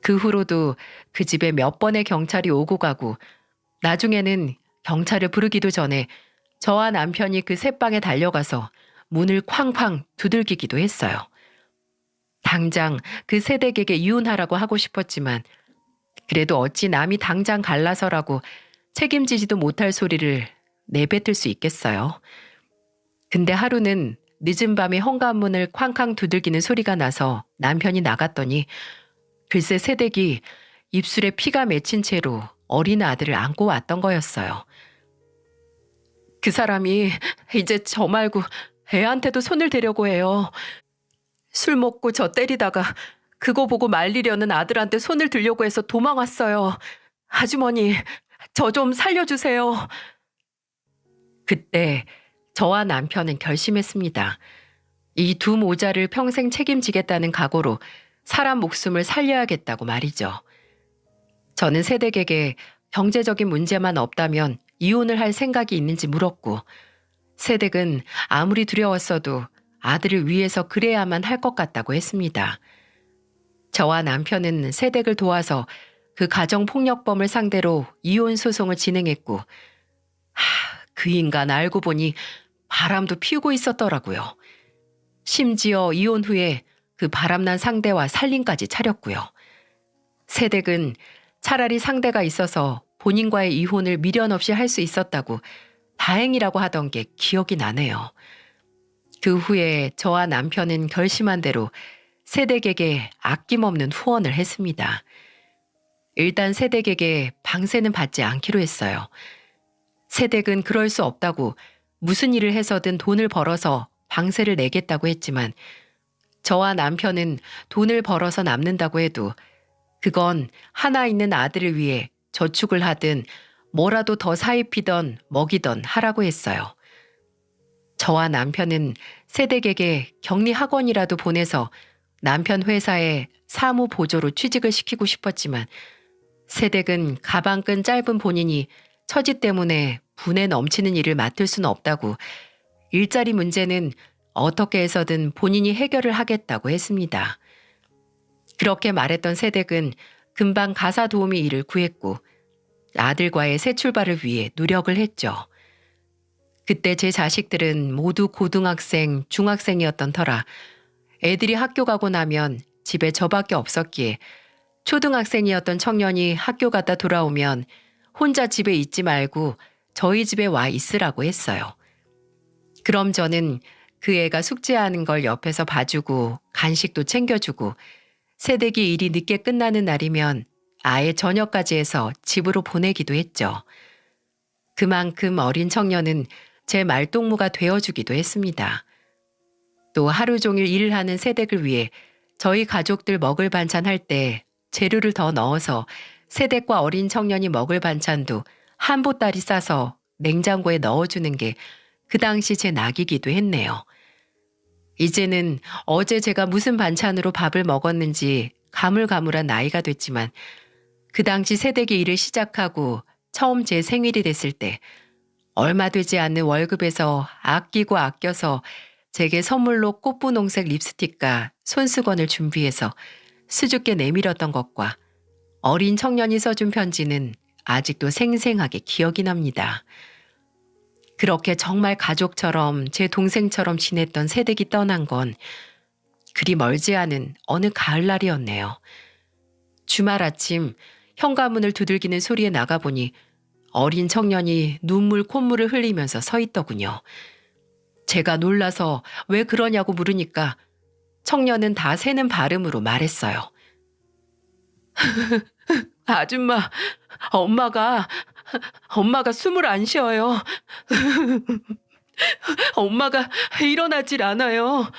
그 후로도 그 집에 몇 번의 경찰이 오고 가고 나중에는 경찰을 부르기도 전에 저와 남편이 그 새방에 달려가서 문을 쾅쾅 두들기기도 했어요. 당장 그 새댁에게 이혼하라고 하고 싶었지만 그래도 어찌 남이 당장 갈라서라고 책임지지도 못할 소리를 내뱉을 수 있겠어요. 근데 하루는 늦은 밤에 현관문을 쾅쾅 두들기는 소리가 나서 남편이 나갔더니 글쎄 새댁이 입술에 피가 맺힌 채로 어린 아들을 안고 왔던 거였어요. 그 사람이 이제 저 말고 애한테도 손을 대려고 해요. 술 먹고 저 때리다가 그거 보고 말리려는 아들한테 손을 들려고 해서 도망왔어요. 아주머니, 저 좀 살려주세요. 그때 저와 남편은 결심했습니다. 이 두 모자를 평생 책임지겠다는 각오로 사람 목숨을 살려야겠다고 말이죠. 저는 새댁에게 경제적인 문제만 없다면 이혼을 할 생각이 있는지 물었고, 새댁은 아무리 두려웠어도 아들을 위해서 그래야만 할 것 같다고 했습니다. 저와 남편은 새댁을 도와서 그 가정폭력범을 상대로 이혼 소송을 진행했고, 그 인간 알고 보니 바람도 피우고 있었더라고요. 심지어 이혼 후에 그 바람난 상대와 살림까지 차렸고요. 새댁은 차라리 상대가 있어서 본인과의 이혼을 미련 없이 할 수 있었다고 다행이라고 하던 게 기억이 나네요. 그 후에 저와 남편은 결심한 대로 새댁에게 아낌없는 후원을 했습니다. 일단 새댁에게 방세는 받지 않기로 했어요. 새댁은 그럴 수 없다고 무슨 일을 해서든 돈을 벌어서 방세를 내겠다고 했지만 저와 남편은 돈을 벌어서 남는다고 해도 그건 하나 있는 아들을 위해 저축을 하든 뭐라도 더 사입히던 먹이던 하라고 했어요. 저와 남편은 새댁에게 격리학원이라도 보내서 남편 회사에 사무 보조로 취직을 시키고 싶었지만 새댁은 가방끈 짧은 본인이 처지 때문에 분에 넘치는 일을 맡을 수는 없다고 일자리 문제는 어떻게 해서든 본인이 해결을 하겠다고 했습니다. 그렇게 말했던 새댁은 금방 가사 도우미 일을 구했고 아들과의 새 출발을 위해 노력을 했죠. 그때 제 자식들은 모두 고등학생, 중학생이었던 터라 애들이 학교 가고 나면 집에 저밖에 없었기에 초등학생이었던 청년이 학교 갔다 돌아오면 혼자 집에 있지 말고 저희 집에 와 있으라고 했어요. 그럼 저는 그 애가 숙제하는 걸 옆에서 봐주고 간식도 챙겨주고 새댁이 일이 늦게 끝나는 날이면 아예 저녁까지 해서 집으로 보내기도 했죠. 그만큼 어린 청년은 제 말동무가 되어주기도 했습니다. 또 하루 종일 일을 하는 새댁을 위해 저희 가족들 먹을 반찬 할 때 재료를 더 넣어서 새댁과 어린 청년이 먹을 반찬도 한 보따리 싸서 냉장고에 넣어주는 게 그 당시 제 낙이기도 했네요. 이제는 어제 제가 무슨 반찬으로 밥을 먹었는지 가물가물한 나이가 됐지만 그 당시 새댁이 일을 시작하고 처음 제 생일이 됐을 때 얼마 되지 않는 월급에서 아끼고 아껴서 제게 선물로 꽃분홍색 립스틱과 손수건을 준비해서 수줍게 내밀었던 것과 어린 청년이 써준 편지는 아직도 생생하게 기억이 납니다. 그렇게 정말 가족처럼 제 동생처럼 지냈던 새댁이 떠난 건 그리 멀지 않은 어느 가을날이었네요. 주말 아침 현관문을 두들기는 소리에 나가보니 어린 청년이 눈물 콧물을 흘리면서 서 있더군요. 제가 놀라서 왜 그러냐고 물으니까 청년은 다 새는 발음으로 말했어요. 아줌마, 엄마가 숨을 안 쉬어요. 엄마가 일어나질 않아요.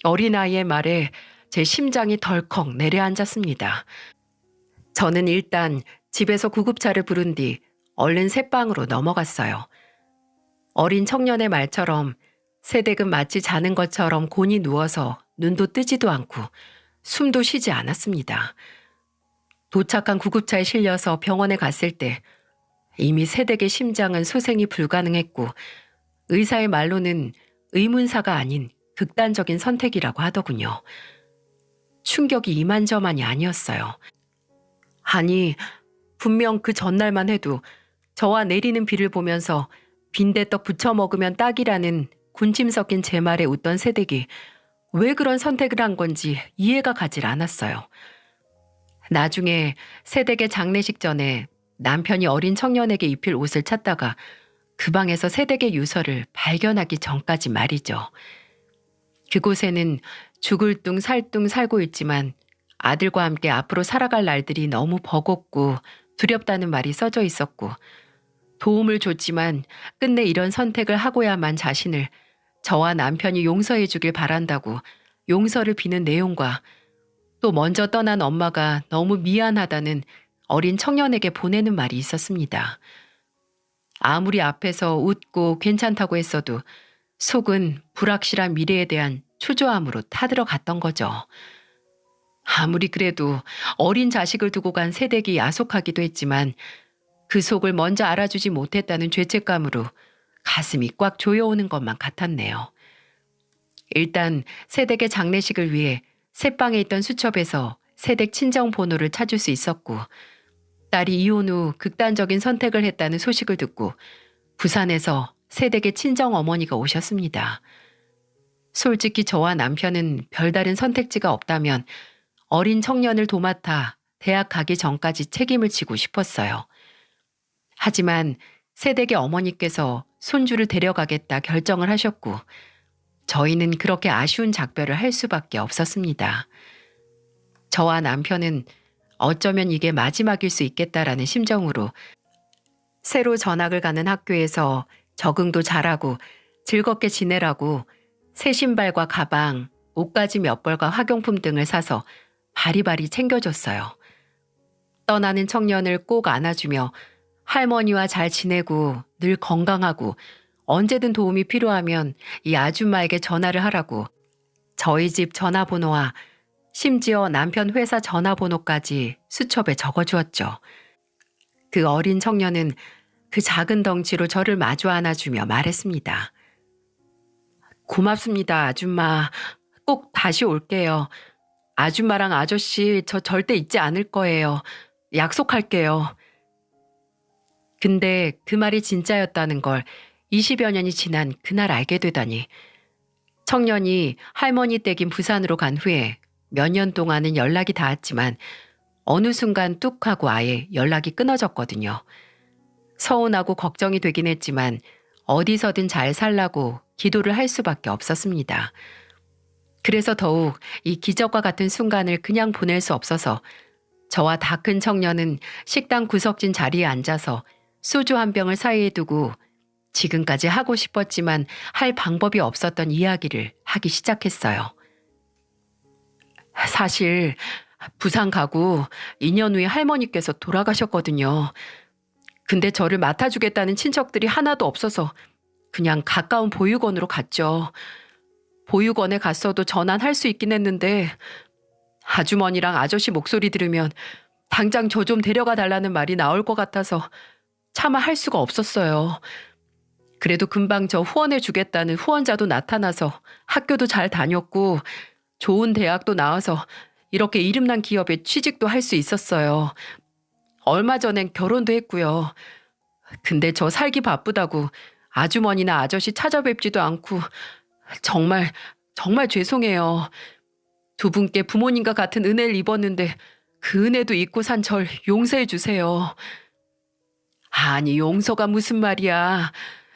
어린아이의 말에 제 심장이 덜컥 내려앉았습니다. 저는 일단 집에서 구급차를 부른 뒤 얼른 새방으로 넘어갔어요. 어린 청년의 말처럼 새댁은 마치 자는 것처럼 곤히 누워서 눈도 뜨지도 않고 숨도 쉬지 않았습니다. 도착한 구급차에 실려서 병원에 갔을 때 이미 새댁의 심장은 소생이 불가능했고 의사의 말로는 의문사가 아닌 극단적인 선택이라고 하더군요. 충격이 이만저만이 아니었어요. 아니, 분명 그 전날만 해도 저와 내리는 비를 보면서 빈대떡 부쳐 먹으면 딱이라는 군침 섞인 제 말에 웃던 새댁이 왜 그런 선택을 한 건지 이해가 가질 않았어요. 나중에 새댁의 장례식 전에 남편이 어린 청년에게 입힐 옷을 찾다가 그 방에서 새댁의 유서를 발견하기 전까지 말이죠. 그곳에는 죽을 둥 살 둥 살고 있지만 아들과 함께 앞으로 살아갈 날들이 너무 버겁고 두렵다는 말이 써져 있었고, 도움을 줬지만 끝내 이런 선택을 하고야만 자신을 저와 남편이 용서해 주길 바란다고 용서를 비는 내용과, 또 먼저 떠난 엄마가 너무 미안하다는 어린 청년에게 보내는 말이 있었습니다. 아무리 앞에서 웃고 괜찮다고 했어도 속은 불확실한 미래에 대한 초조함으로 타들어갔던 거죠. 아무리 그래도 어린 자식을 두고 간 새댁이 야속하기도 했지만 그 속을 먼저 알아주지 못했다는 죄책감으로 가슴이 꽉 조여오는 것만 같았네요. 일단 새댁의 장례식을 위해 새방에 있던 수첩에서 새댁 친정 번호를 찾을 수 있었고, 딸이 이혼 후 극단적인 선택을 했다는 소식을 듣고 부산에서 새댁의 친정 어머니가 오셨습니다. 솔직히 저와 남편은 별다른 선택지가 없다면 어린 청년을 도맡아 대학 가기 전까지 책임을 지고 싶었어요. 하지만 새댁의 어머니께서 손주를 데려가겠다 결정을 하셨고, 저희는 그렇게 아쉬운 작별을 할 수밖에 없었습니다. 저와 남편은 어쩌면 이게 마지막일 수 있겠다라는 심정으로 새로 전학을 가는 학교에서 적응도 잘하고 즐겁게 지내라고 새 신발과 가방, 옷가지 몇 벌과 학용품 등을 사서 바리바리 챙겨줬어요. 떠나는 청년을 꼭 안아주며 할머니와 잘 지내고 늘 건강하고 언제든 도움이 필요하면 이 아줌마에게 전화를 하라고 저희 집 전화번호와 심지어 남편 회사 전화번호까지 수첩에 적어주었죠. 그 어린 청년은 그 작은 덩치로 저를 마주 안아주며 말했습니다. 고맙습니다, 아줌마. 꼭 다시 올게요. 아줌마랑 아저씨 저 절대 잊지 않을 거예요. 약속할게요. 근데 그 말이 진짜였다는 걸 20여 년이 지난 그날 알게 되다니. 청년이 할머니 댁인 부산으로 간 후에 몇 년 동안은 연락이 닿았지만 어느 순간 뚝 하고 아예 연락이 끊어졌거든요. 서운하고 걱정이 되긴 했지만 어디서든 잘 살라고 기도를 할 수밖에 없었습니다. 그래서 더욱 이 기적과 같은 순간을 그냥 보낼 수 없어서 저와 다 큰 청년은 식당 구석진 자리에 앉아서 소주 한 병을 사이에 두고 지금까지 하고 싶었지만 할 방법이 없었던 이야기를 하기 시작했어요. 사실 부산 가고 2년 후에 할머니께서 돌아가셨거든요. 근데 저를 맡아주겠다는 친척들이 하나도 없어서 그냥 가까운 보육원으로 갔죠. 보육원에 갔어도 전환할 수 있긴 했는데 아주머니랑 아저씨 목소리 들으면 당장 저 좀 데려가 달라는 말이 나올 것 같아서 차마 할 수가 없었어요. 그래도 금방 저 후원해 주겠다는 후원자도 나타나서 학교도 잘 다녔고 좋은 대학도 나와서 이렇게 이름난 기업에 취직도 할 수 있었어요. 얼마 전엔 결혼도 했고요. 근데 저 살기 바쁘다고 아주머니나 아저씨 찾아뵙지도 않고 정말 죄송해요. 두 분께 부모님과 같은 은혜를 입었는데 그 은혜도 잊고 산 절 용서해 주세요. 아니 용서가 무슨 말이야.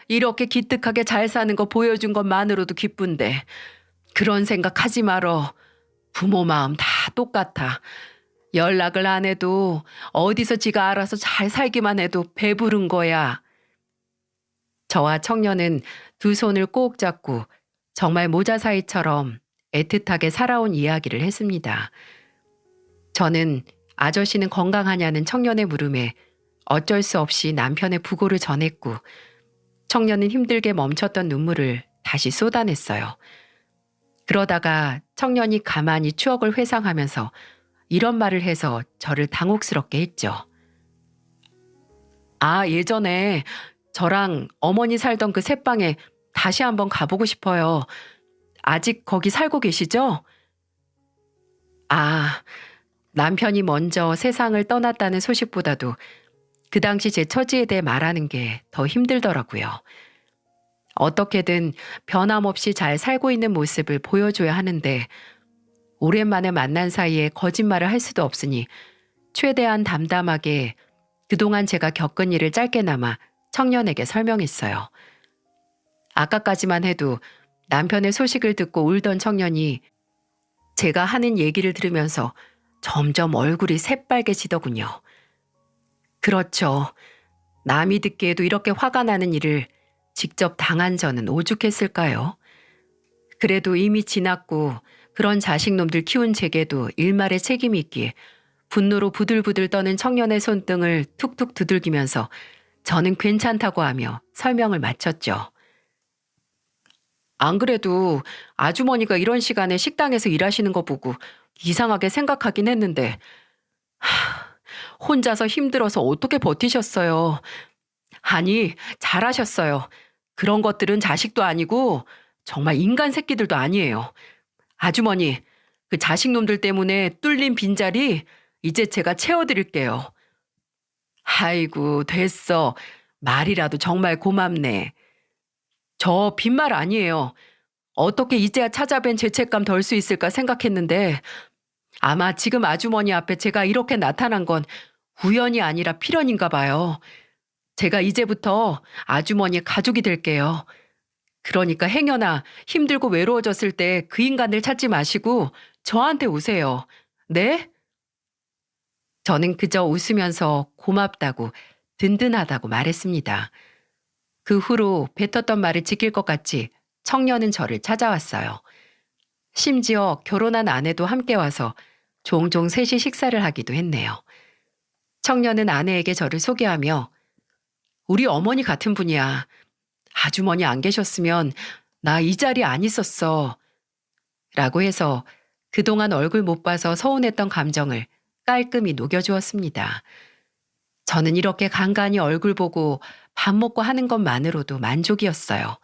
이렇게 기특하게 잘 사는 거 보여준 것만으로도 기쁜데 그런 생각 하지 말어. 부모 마음 다 똑같아. 연락을 안 해도 어디서 지가 알아서 잘 살기만 해도 배부른 거야. 저와 청년은 두 손을 꼭 잡고 정말 모자 사이처럼 애틋하게 살아온 이야기를 했습니다. 저는 아저씨는 건강하냐는 청년의 물음에 어쩔 수 없이 남편의 부고를 전했고, 청년은 힘들게 멈췄던 눈물을 다시 쏟아냈어요. 그러다가 청년이 가만히 추억을 회상하면서 이런 말을 해서 저를 당혹스럽게 했죠. 아, 예전에 저랑 어머니 살던 그 새방에 다시 한번 가보고 싶어요. 아직 거기 살고 계시죠? 아, 남편이 먼저 세상을 떠났다는 소식보다도 그 당시 제 처지에 대해 말하는 게 더 힘들더라고요. 어떻게든 변함없이 잘 살고 있는 모습을 보여줘야 하는데 오랜만에 만난 사이에 거짓말을 할 수도 없으니 최대한 담담하게 그동안 제가 겪은 일을 짧게나마 청년에게 설명했어요. 아까까지만 해도 남편의 소식을 듣고 울던 청년이 제가 하는 얘기를 들으면서 점점 얼굴이 새빨개지더군요. 그렇죠. 남이 듣기에도 이렇게 화가 나는 일을 직접 당한 저는 오죽했을까요? 그래도 이미 지났고 그런 자식놈들 키운 제게도 일말의 책임이 있기에 분노로 부들부들 떠는 청년의 손등을 툭툭 두들기면서 저는 괜찮다고 하며 설명을 마쳤죠. 안 그래도 아주머니가 이런 시간에 식당에서 일하시는 거 보고 이상하게 생각하긴 했는데 혼자서 힘들어서 어떻게 버티셨어요? 아니, 잘하셨어요. 그런 것들은 자식도 아니고 정말 인간 새끼들도 아니에요. 아주머니, 그 자식놈들 때문에 뚫린 빈자리 이제 제가 채워드릴게요. 아이고, 됐어. 말이라도 정말 고맙네. 저 빈말 아니에요. 어떻게 이제야 찾아뵌 죄책감 덜 수 있을까 생각했는데 아마 지금 아주머니 앞에 제가 이렇게 나타난 건 우연이 아니라 필연인가 봐요. 제가 이제부터 아주머니의 가족이 될게요. 그러니까 행여나 힘들고 외로워졌을 때 그 인간을 찾지 마시고 저한테 오세요. 네? 저는 그저 웃으면서 고맙다고 든든하다고 말했습니다. 그 후로 뱉었던 말을 지킬 것 같이 청년은 저를 찾아왔어요. 심지어 결혼한 아내도 함께 와서 종종 셋이 식사를 하기도 했네요. 청년은 아내에게 저를 소개하며 우리 어머니 같은 분이야. 아주머니 안 계셨으면 나 이 자리에 안 있었어. 라고 해서 그동안 얼굴 못 봐서 서운했던 감정을 깔끔히 녹여주었습니다. 저는 이렇게 간간히 얼굴 보고 밥 먹고 하는 것만으로도 만족이었어요.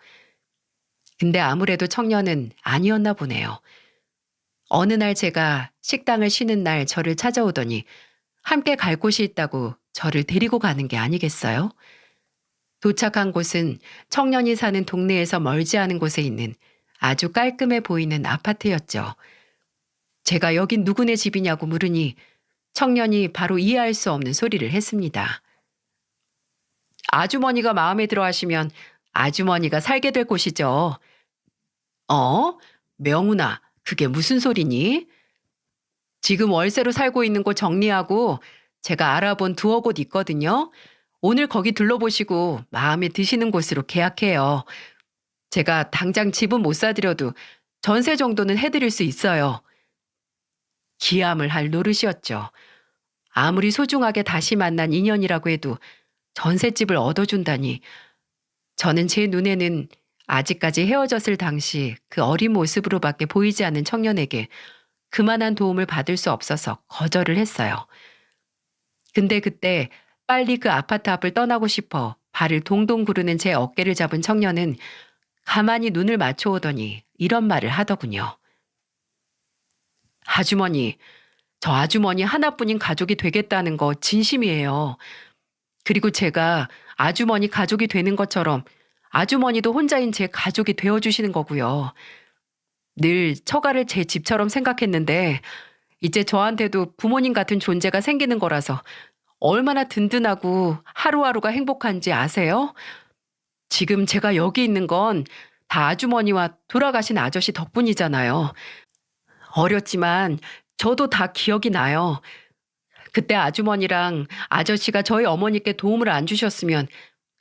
근데 아무래도 청년은 아니었나 보네요. 어느 날 제가 식당을 쉬는 날 저를 찾아오더니 함께 갈 곳이 있다고 저를 데리고 가는 게 아니겠어요? 도착한 곳은 청년이 사는 동네에서 멀지 않은 곳에 있는 아주 깔끔해 보이는 아파트였죠. 제가 여긴 누구네 집이냐고 물으니 청년이 바로 이해할 수 없는 소리를 했습니다. 아주머니가 마음에 들어 하시면 아주머니가 살게 될 곳이죠. 어? 명훈아, 그게 무슨 소리니? 지금 월세로 살고 있는 곳 정리하고 제가 알아본 두어 곳 있거든요. 오늘 거기 둘러보시고 마음에 드시는 곳으로 계약해요. 제가 당장 집은 못 사드려도 전세 정도는 해드릴 수 있어요. 기함을 할 노릇이었죠. 아무리 소중하게 다시 만난 인연이라고 해도 전셋집을 얻어준다니. 저는 제 눈에는 아직까지 헤어졌을 당시 그 어린 모습으로밖에 보이지 않는 청년에게 그만한 도움을 받을 수 없어서 거절을 했어요. 근데 그때 빨리 그 아파트 앞을 떠나고 싶어 발을 동동 구르는 제 어깨를 잡은 청년은 가만히 눈을 맞춰오더니 이런 말을 하더군요. 아주머니, 저 아주머니 하나뿐인 가족이 되겠다는 거 진심이에요. 그리고 제가 아주머니 가족이 되는 것처럼 아주머니도 혼자인 제 가족이 되어주시는 거고요. 늘 처가를 제 집처럼 생각했는데 이제 저한테도 부모님 같은 존재가 생기는 거라서 얼마나 든든하고 하루하루가 행복한지 아세요? 지금 제가 여기 있는 건 다 아주머니와 돌아가신 아저씨 덕분이잖아요. 어렸지만 저도 다 기억이 나요. 그때 아주머니랑 아저씨가 저희 어머니께 도움을 안 주셨으면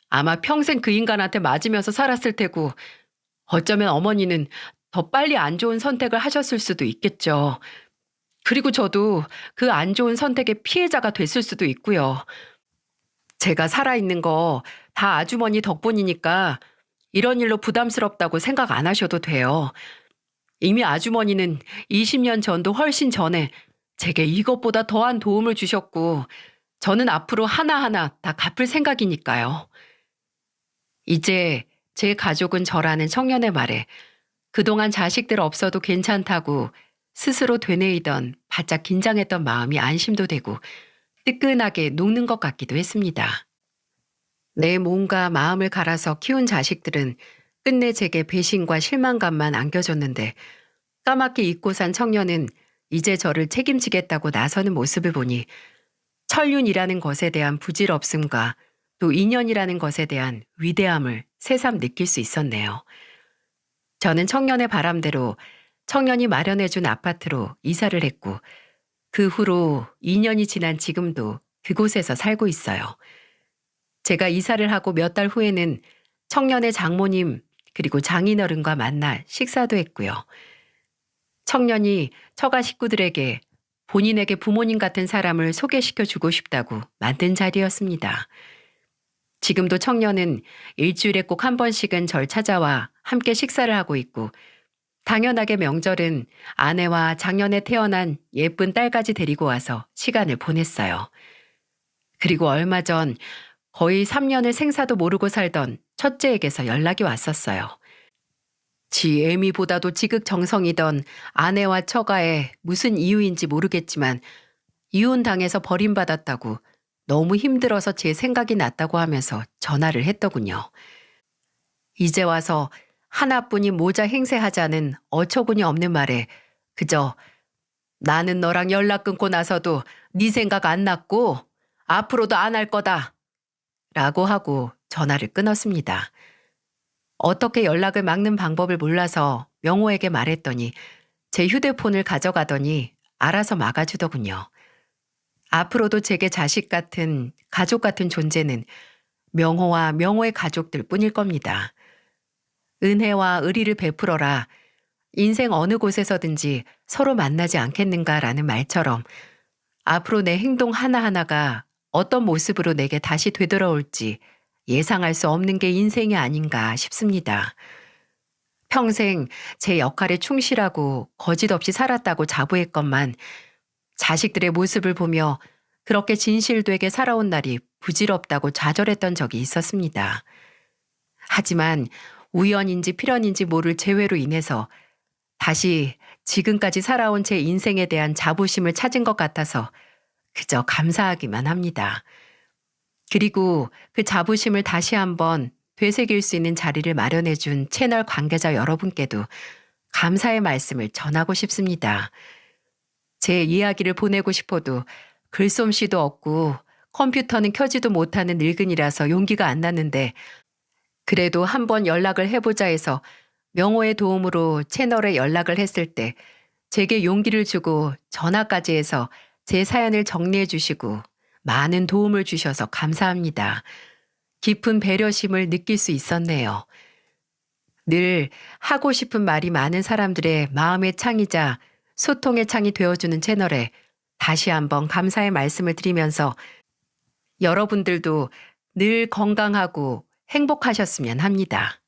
아마 평생 그 인간한테 맞으면서 살았을 테고 어쩌면 어머니는 더 빨리 안 좋은 선택을 하셨을 수도 있겠죠. 그리고 저도 그 안 좋은 선택의 피해자가 됐을 수도 있고요. 제가 살아있는 거 다 아주머니 덕분이니까 이런 일로 부담스럽다고 생각 안 하셔도 돼요. 이미 아주머니는 20년 전도 훨씬 전에 제게 이것보다 더한 도움을 주셨고 저는 앞으로 하나하나 다 갚을 생각이니까요. 이제 제 가족은 저라는 청년의 말에 그동안 자식들 없어도 괜찮다고 스스로 되뇌이던 바짝 긴장했던 마음이 안심도 되고 뜨끈하게 녹는 것 같기도 했습니다. 내 몸과 마음을 갈아서 키운 자식들은 끝내 제게 배신과 실망감만 안겨줬는데 까맣게 잊고 산 청년은 이제 저를 책임지겠다고 나서는 모습을 보니 천륜이라는 것에 대한 부질없음과 또 인연이라는 것에 대한 위대함을 새삼 느낄 수 있었네요. 저는 청년의 바람대로 청년이 마련해준 아파트로 이사를 했고 그 후로 2년이 지난 지금도 그곳에서 살고 있어요. 제가 이사를 하고 몇 달 후에는 청년의 장모님 그리고 장인어른과 만나 식사도 했고요. 청년이 처가 식구들에게 본인에게 부모님 같은 사람을 소개시켜 주고 싶다고 만든 자리였습니다. 지금도 청년은 일주일에 꼭 한 번씩은 절 찾아와 함께 식사를 하고 있고 당연하게 명절은 아내와 작년에 태어난 예쁜 딸까지 데리고 와서 시간을 보냈어요. 그리고 얼마 전 거의 3년을 생사도 모르고 살던 첫째에게서 연락이 왔었어요. 지 애미보다도 지극정성이던 아내와 처가에 무슨 이유인지 모르겠지만 이혼당해서 버림받았다고 너무 힘들어서 제 생각이 났다고 하면서 전화를 했더군요. 이제 와서 하나뿐인 모자 행세하자는 어처구니 없는 말에 그저 나는 너랑 연락 끊고 나서도 네 생각 안 났고 앞으로도 안 할 거다 라고 하고 전화를 끊었습니다. 어떻게 연락을 막는 방법을 몰라서 명호에게 말했더니 제 휴대폰을 가져가더니 알아서 막아주더군요. 앞으로도 제게 자식 같은 가족 같은 존재는 명호와 명호의 가족들 뿐일 겁니다. 은혜와 의리를 베풀어라. 인생 어느 곳에서든지 서로 만나지 않겠는가라는 말처럼 앞으로 내 행동 하나하나가 어떤 모습으로 내게 다시 되돌아올지 예상할 수 없는 게 인생이 아닌가 싶습니다. 평생 제 역할에 충실하고 거짓 없이 살았다고 자부했건만 자식들의 모습을 보며 그렇게 진실되게 살아온 날이 부질없다고 좌절했던 적이 있었습니다. 하지만 우연인지 필연인지 모를 재회로 인해서 다시 지금까지 살아온 제 인생에 대한 자부심을 찾은 것 같아서 그저 감사하기만 합니다. 그리고 그 자부심을 다시 한번 되새길 수 있는 자리를 마련해준 채널 관계자 여러분께도 감사의 말씀을 전하고 싶습니다. 제 이야기를 보내고 싶어도 글솜씨도 없고 컴퓨터는 켜지도 못하는 늙은이라서 용기가 안 났는데 그래도 한번 연락을 해보자 해서 명호의 도움으로 채널에 연락을 했을 때 제게 용기를 주고 전화까지 해서 제 사연을 정리해 주시고 많은 도움을 주셔서 감사합니다. 깊은 배려심을 느낄 수 있었네요. 늘 하고 싶은 말이 많은 사람들의 마음의 창이자 소통의 창이 되어주는 채널에 다시 한번 감사의 말씀을 드리면서 여러분들도 늘 건강하고 행복하셨으면 합니다.